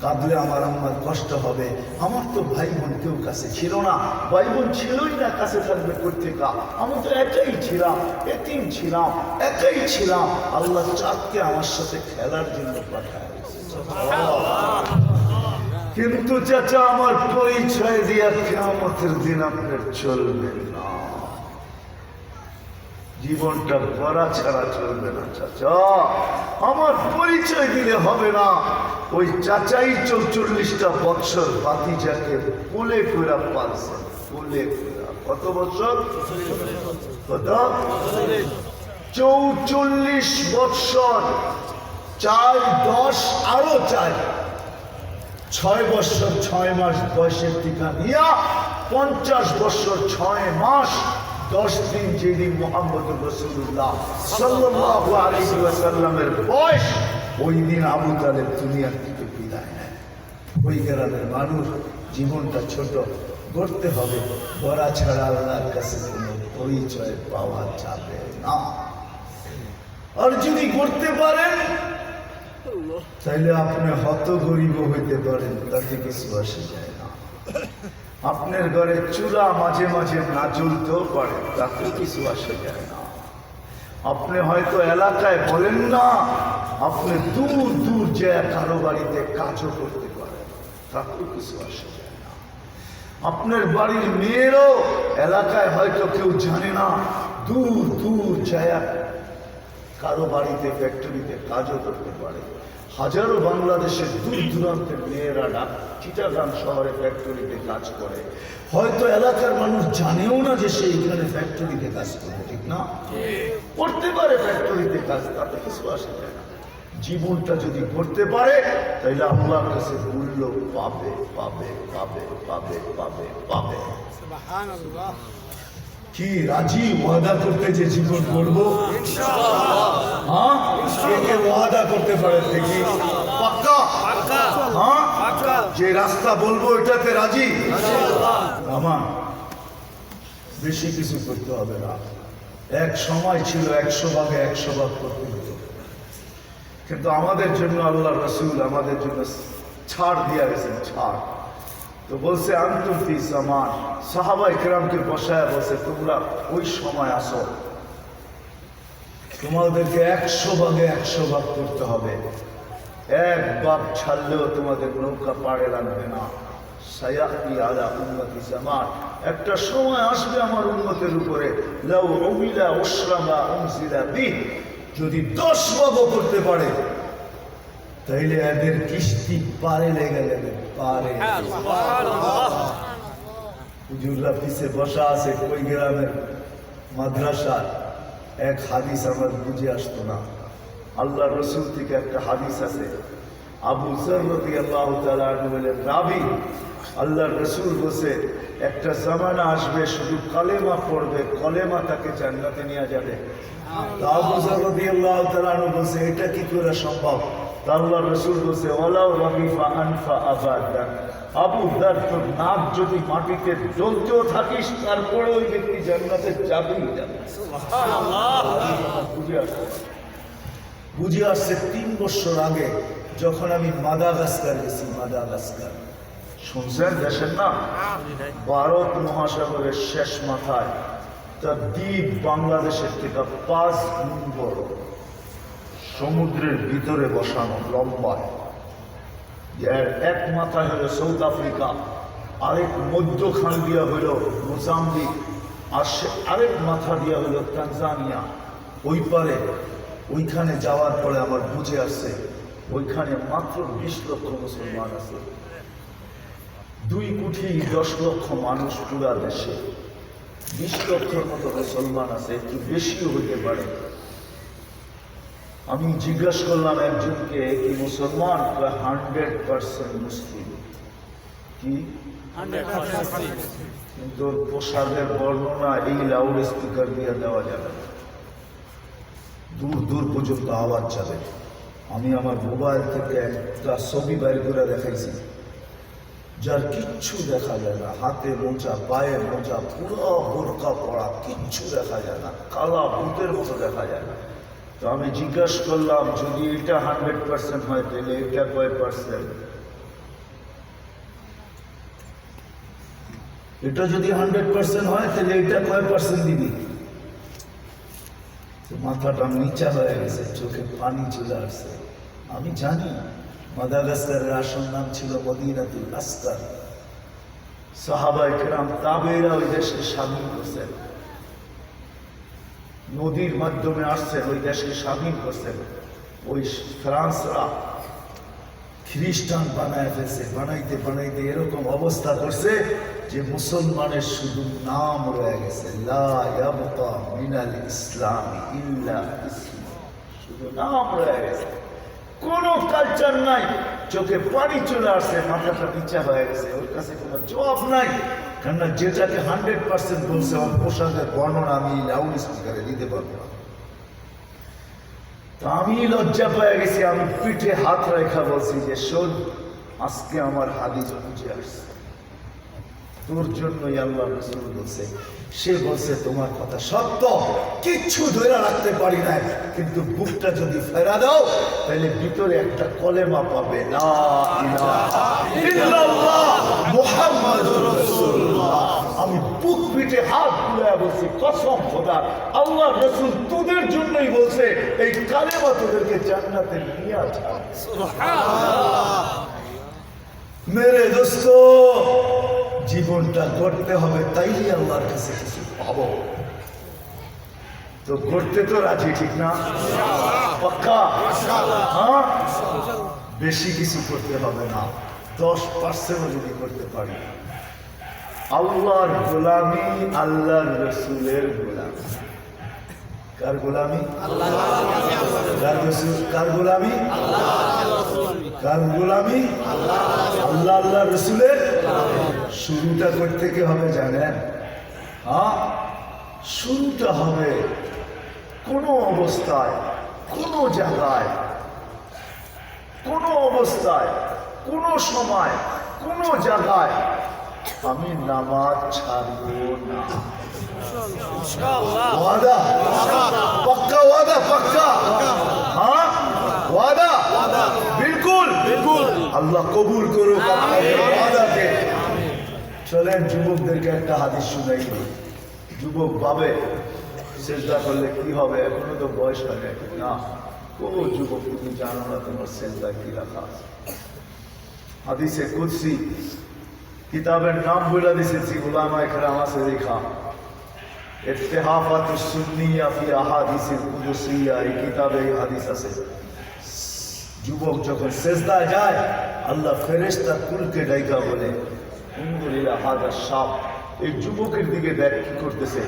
কাঁদলে আমার আম্মার কষ্ট হবে। আমার তো ভাই বোন কেউ কাছে ছিল না, ভাই বোন ছিলই না, কাছে থাকবে কোথেকে? আমি তো একাই ছিলাম, এতিম ছিলাম, একাই ছিলাম। আল্লাহ চাঁদকে আমার সাথে খেলার জন্য পাঠায়। কিন্তু চাচা আমার পরিচয় দিয়া কিয়ামতের দিন আপনার চলবে না, জীবনটা করা ছাড়া চলবে না। চাচা আমার পরিচয় দিলে হবে না। ওই চাচাই 44টা বৎসর ভাতিজাকে কোলে কইরা পালছে, কোলে কইরা। কত বছর? কত? 44 বৎসর, 4 10 আরো 4, 6 বৎসর 6 মাস বয়সের টিকা নিয়া 50 বৎসর 6 মাস 10 দিন যেদিন মুহাম্মদুর রাসূলুল্লাহ সাল্লাল্লাহু আলাইহি ওয়াসাল্লামের বয়স, ওই দিন আবু তালেব দুনিয়ার থেকে বিদায় নেয়। ওই গ্রামের মানুষ, জীবনটা ছোট, গড়তে হবে, গড়া ছাড়া আল্লাহর কাছে কোনো পরিচয় পাওয়া যাবে না। আর যদি গড়তে পারেন তাইলে আপনি হত গরিব হইতে পারেন, তাতে কিছু আসে যায় না। আপনার ঘরে চুলা মাঝে মাঝে না জ্বলতেও পারে, তাতে কিছু আসে যায় না। আপনি হয়তো এলাকায় বলেন না, আপনি দূর দূর যে কারো বাড়িতে কাজও করতে পারেন, তাতেও কিছু আসে যায় না। আপনার বাড়ির মেয়েরও এলাকায় হয়তো কেউ জানে না, দূর দূর যায় কারো বাড়িতে ফ্যাক্টরিতে কাজও করতে পারে। হাজারো বাংলাদেশের দূর দূরান্তের মেয়েরা চিটাগাং শহরে ফ্যাক্টরিতে কাজ করে, হয়তো এলাকার মানুষ জানেও না যে সে এখানে ফ্যাক্টরিতে কাজ করে, ঠিক না? করতে পারে ফ্যাক্টরিতে কাজ, তাতে কিছু আসে যায় না। জীবনটা যদি করতে পারে তাহলে আল্লাহর কাছে মূল্য পাবে, পাবে, পাবে, পাবে, পাবে, পাবে। সুবহানাল্লাহ। কি রাজি ওয়াদা করতে যে জীবন করবো? হ্যাঁ, কে ওয়াদা করতে পারে? দেখি পাক্কা? হ্যাঁ, যে রাস্তা বলবো এটাতে রাজি? আমার বেশি কিছু করতে হবে না। এক সময় ছিল 100 ভাগে 100 ভাগ করতে হতো, কিন্তু আমাদের জন্য আল্লাহ রাসূল আমাদের জন্য ছাড় দিয়া গেছেন, ছাড়। তো বলছে আনতুম ফি জামান, সাহাবায়ে কেরামকে বসায় বলছে তোমরা ওই সময় আসো, তোমাদেরকে 100 ভাগে 100 ভাগ করতে হবে। এক ভাগ ছাড়লেও তোমাদের নৌকা পাড়ে লাগবে না। সায়াতি আলা উম্মতি জামান, একটা সময় আসবে আমার উম্মতের উপরে, লাউ উমিলা উশরামা উনজিলা বিহ, যদি 10 ভাগও করতে পারে তাইলে এদের কিস্তি পারে লেগে যাবে, পারে। হুজুররা পিছে বসা আছে, কই গ্রামের মাদ্রাসার এক হাদিস আমার বুঝে আসতো না। আল্লাহ রসুল থেকে একটা হাদিস আছে, আবু যর রাদিয়াল্লাহু তাআলা আনহু বলেন, রাবি আল্লাহ রসুল বলছে একটা জামানা আসবে শুধু কালেমা পড়বে, কলেমা তাকে জান্নাতে নিয়ে যাবে। তা আবু যর রাদিয়াল্লাহু তাআলা আনহু বলছে এটা কি করে সম্ভব? তা আল্লাহ রসুল বলছে ওয়ালাউ রাবিফা আনফা আবাদা, আবু যর তোর নাক যদি মাটিতে জ্বলতেও থাকিস তারপরে ওই ব্যক্তি জান্নাতে যাবেই যাবে। বুঝে আসছে 3 বছর আগে যখন আমি মাদাগাস্কার গেছি। মাদাগাস্কার শুনছেন দেশের নাম? ভারত মহাসাগরের শেষ মাথায় তার দ্বীপ বাংলাদেশের থেকে 5 গুণ বড়, সমুদ্রের ভিতরে বসানো, লম্বায়। এর এক মাথায় হলো সাউথ আফ্রিকা, আরেক মধ্যখান দিয়া হইল মোজাম্বিক, আর আরেক মাথা দিয়া হইল তানজানিয়া। ওই পারে ওইখানে যাওয়ার পরে আমার বুঝে আসছে ওইখানে মাত্র 20 লক্ষ মুসলমান আছে। 2,10,00,000 মানুষ পুরা দেশে, 20 লক্ষের মতো মুসলমান আছে, একটু বেশিও হইতে পারে। আমি জিজ্ঞাসা করলাম একজনকে কি মুসলমান? 100% মুসলিম। কি? কিন্তু পোশাকের বর্ণনা এই লাউড স্পিকার দিয়ে দেওয়া যাবে না, দূর দূর পর্যন্ত আওয়াজ যাবে। আমি আমার মোবাইল থেকে একটা ছবি বাইর করে দেখাইছি, যার কিচ্ছু দেখা যায় না, হাতে মোজা, পায়ে মোজা, পুরো বোরকা পড়া, কিচ্ছু দেখা যায় না, কালা ভূতের মতো দেখা যায় না। তো আমি জিজ্ঞাসা করলাম যদি এটা 100% হয় তাহলে এটা কয় পার্সেন্ট? এটা যদি 100% হয় তাহলে এটা কয় পার্সেন্ট দিবি? মাথাটা নিচা হয়ে গেছে, চোখে পানি চলে আসছে। আমি জানি মাদাগাস্কারের আসল নাম ছিল মদিনাতুল আসকার। সাহাবায়ে কেরাম তাবেঈরা ওই দেশকে স্বাধীন করছেন, নদীর মাধ্যমে আসছেন, ওই দেশকে স্বাধীন করছেন। ওই ফ্রান্সরা খ্রিস্টান বানায় ফেলছে, বানাইতে বানাইতে এরকম অবস্থা করছে যে মুসলমানের শুধু নাম রয়ে গেছে, লা ইয়াবকা মিনাল ইসলামি ইল্লা ইসম, শুধু নাম রয়ে গেছে, কোনো কালচার নাই। চোখে পানি চলে আসছে, মাথাটা নিচা হয়ে গেছে, ওর কাছে কোনো জবাব নাই। কেননা যেটাকে 100% বলছে ওর পোশাকের বর্ণনা আমি লাউড স্পিকারে দিতে পারবো না। তো আমি লজ্জা পেয়ে গেছি, আমি পিঠে হাত রেখা বলছি যে শোন, আজকে আমার হাদিস বুঝে আসছে, তোর জন্যই আল্লাহ রাসূল বলছে। সে বলছে তোমার কথা সত্য, কিচ্ছু ধরে রাখতে পারি না, কিন্তু বুকটা যদি ফেরা দাও তাহলে ভিতরে একটা কলেমা পাবে, লা ইলাহা ইল্লাল্লাহ মুহাম্মাদুর রাসূলুল্লাহ। আমি বুক পিঠে হাত বুলায় বলছি কসম খোদার, আল্লাহ রাসূল তোদের জন্যই বলছে এই কালেমা তোদেরকে জান্নাতে নিয়ে যাবে। সুবহানাল্লাহ। মেরে দোস্ত, জীবনটা গড়তে হবে, তাইলে আল্লাহর কাছে কিছু পাবো। তো গড়তে তো রাজি, ঠিক না? পাক্কা? হ্যাঁ, বেশি কিছু করতে হবে না, 10% যদি করতে পারি। আল্লাহর গোলামি, আল্লাহর রসুলের গোলামি। কার গোলামি? কার রসুল? কার গোলামি? কার গোলামি? আল্লাহ আল্লাহ রসুলের। শুরুটা করতে কি হবে জানেন? হ্যাঁ, শুরুটা হবে কোনো অবস্থায়, কোনো জায়গায়, কোনো অবস্থায়, কোনো সময়, কোনো জায়গায় আমি নামাজ ছাড়বো না। ওয়াদা? পাক্কা ওয়াদা? পাক্কা? হ্যাঁ ওয়াদা? বিলকুল বিলকুল। আল্লাহ কবুল করুক আপনাদের ওয়াদাকে। চলেন যুবকদেরকে একটা হাদিস শুনাই। যুবক ভাবে সেজদা করলে কি হবে, এখনো তো বয়স হয় না। ও যুবক, তুমি জানো না তোমার সেজদা কি রাখা আছে। হাদিসে কুদসি, কিতাবের নাম বলে দিয়েছি, উলামায়ে কেরাম আছে লেখা, ইত্তেহাফাতুস সুন্নিয়া ফি আহাদিসিল কুদসিয়া, এই কিতাবে এই হাদিস আছে। যুবক যখন সেজদা যায়, আল্লাহ ফেরেশতা কুলকে ডাইকা বলে, উনজুর ইলা হাযা শাব, এই যুবকের দিকে দেখ কি করতেছে,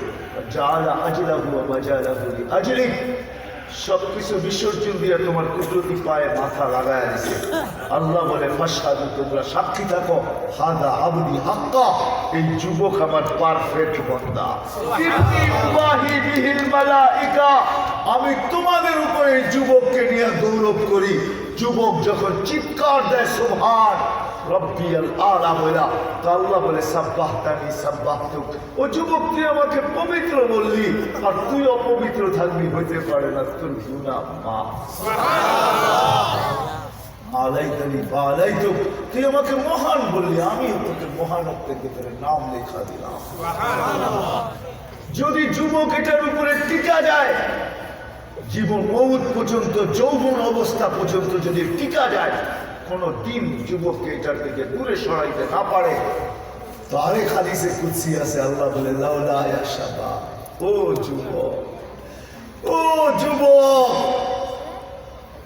জালা আজলাহু ওয়া মাজালাহু লিআজলিক, সবকিছু বিসর্জন দিয়ে তোমার কুদরতি পায়ে মাথা লাগায় দিছে। আল্লাহ বলে ফাশহাদু, তোমরা সাক্ষী থাকো, হাদা আবদি হাক্কা, এই যুবক আমার পারফেক্ট বান্দা। ইন্নী বিহিল মালাইকা, আমি তোমাদের উপরে এই যুবককে নিয়ে গৌরব করি। যুবক যখন চিৎকার দেয় সুবহান রব্বিয়াল আলা বলা, তো আল্লাহ বলে সাব্বাহতানি সাব্বাহতুক, ও যুবক তুই আমাকে পবিত্র বললি, আর তুই অপবিত্র থাকবি, হইতে পারে না, তোর গুনাহ মাফ। আলাইতানি ফালাইতুক, তুই আমাকে মহান বললি, আমি তোকে মহানত্বের ভিতরে নাম লেখা দিলাম। যদি যুবক এটার উপরে টিকা যায়, জীবন মৌত পর্যন্ত, যৌবন অবস্থা পর্যন্ত যদি টিকা যায়, কোনো দিন যুবককে এটার থেকে দূরে সরাইতে না পারে, তো আরেক হাদিসে কুদসি আছে, আল্লাহ বলে লাউলা ইয়া শাবাব, ও যুবক, ও যুবক,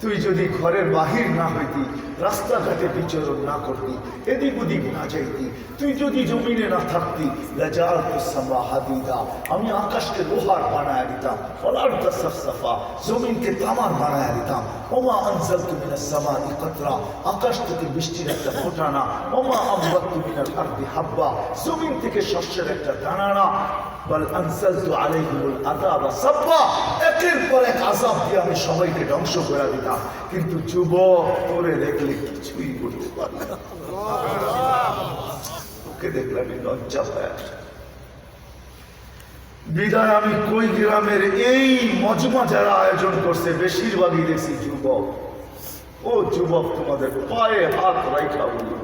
তুই যদি ঘরের বাহির না হইতি, রাস্তাঘাটে বিচরণ না করতি, এদিক ওদিক না যাইতি, তুই যদি জমিনে না থাকতি, লাজালতুস সামা হাদিদা, আমি আকাশকে লোহার বানায় দিতাম, ওয়ালারদা সাফসাফা, জমিনকে তামার বানায় দিতাম, ওমা আনজালতু মিনাস সামাই কাতরা, আকাশ থেকে বৃষ্টির একটা ফোঁটা না, ওমা আমবাতু মিনাল আরদি হাব্বা, জমিন থেকে শস্যের একটা দানা না, বল আনজালতু আলাইহিমুল আযাবা সাব্বা, একের পর এক আযাব দিয়ে আমি সবাইকে ধ্বংস করে দিতাম। কিন্তু যুবক তোরে দেখলে কিছুই করতে পারবে না, তোকে দেখলে আমি লজ্জা পাই। বিদায় আমি কই গ্রামের এই মজমা যারা আয়োজন করছে, বেশিরভাগই দেখছি যুবক। ও যুবক, তোমাদের পায়ে হাত রাখা বলি,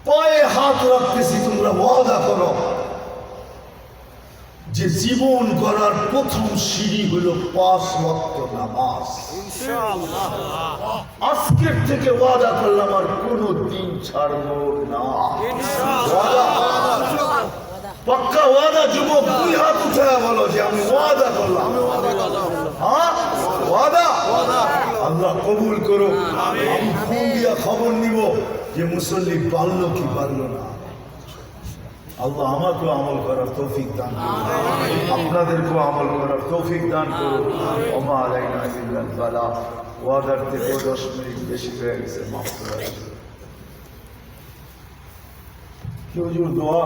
পায়ে হাত রাখতেছি, তোমরা ওয়াদা করো যে জীবন করার প্রথম সিঁড়ি হলো 5 ওয়াক্ত নামাজ। আজকের থেকে ওয়াদা করলাম আর কোনো দিন ছাড়বো না। ওয়াদা, পাক্কা ওয়াদা। যুবক, দুই হাত উঠে বলো যে আমি ওয়াদা করলাম। হ্যাঁ, ওয়াদা। আল্লাহ কবুল করো। আমি ফোন দিয়া খবর নিব যে মুসল্লি পারলো কি পারলো না। আল্লাহ আমাকেও আমল করার তৌফিক দান করুন, আপনাদেরকেও আমল করার তৌফিক দান করুন। ওমা আলাইনা ইল্লাল বালাগ। ওয়াদার থেকে 10 মিনিট বেশি হয়ে গেছে, মাফ করে দেবেন। কি হুজুর দোয়া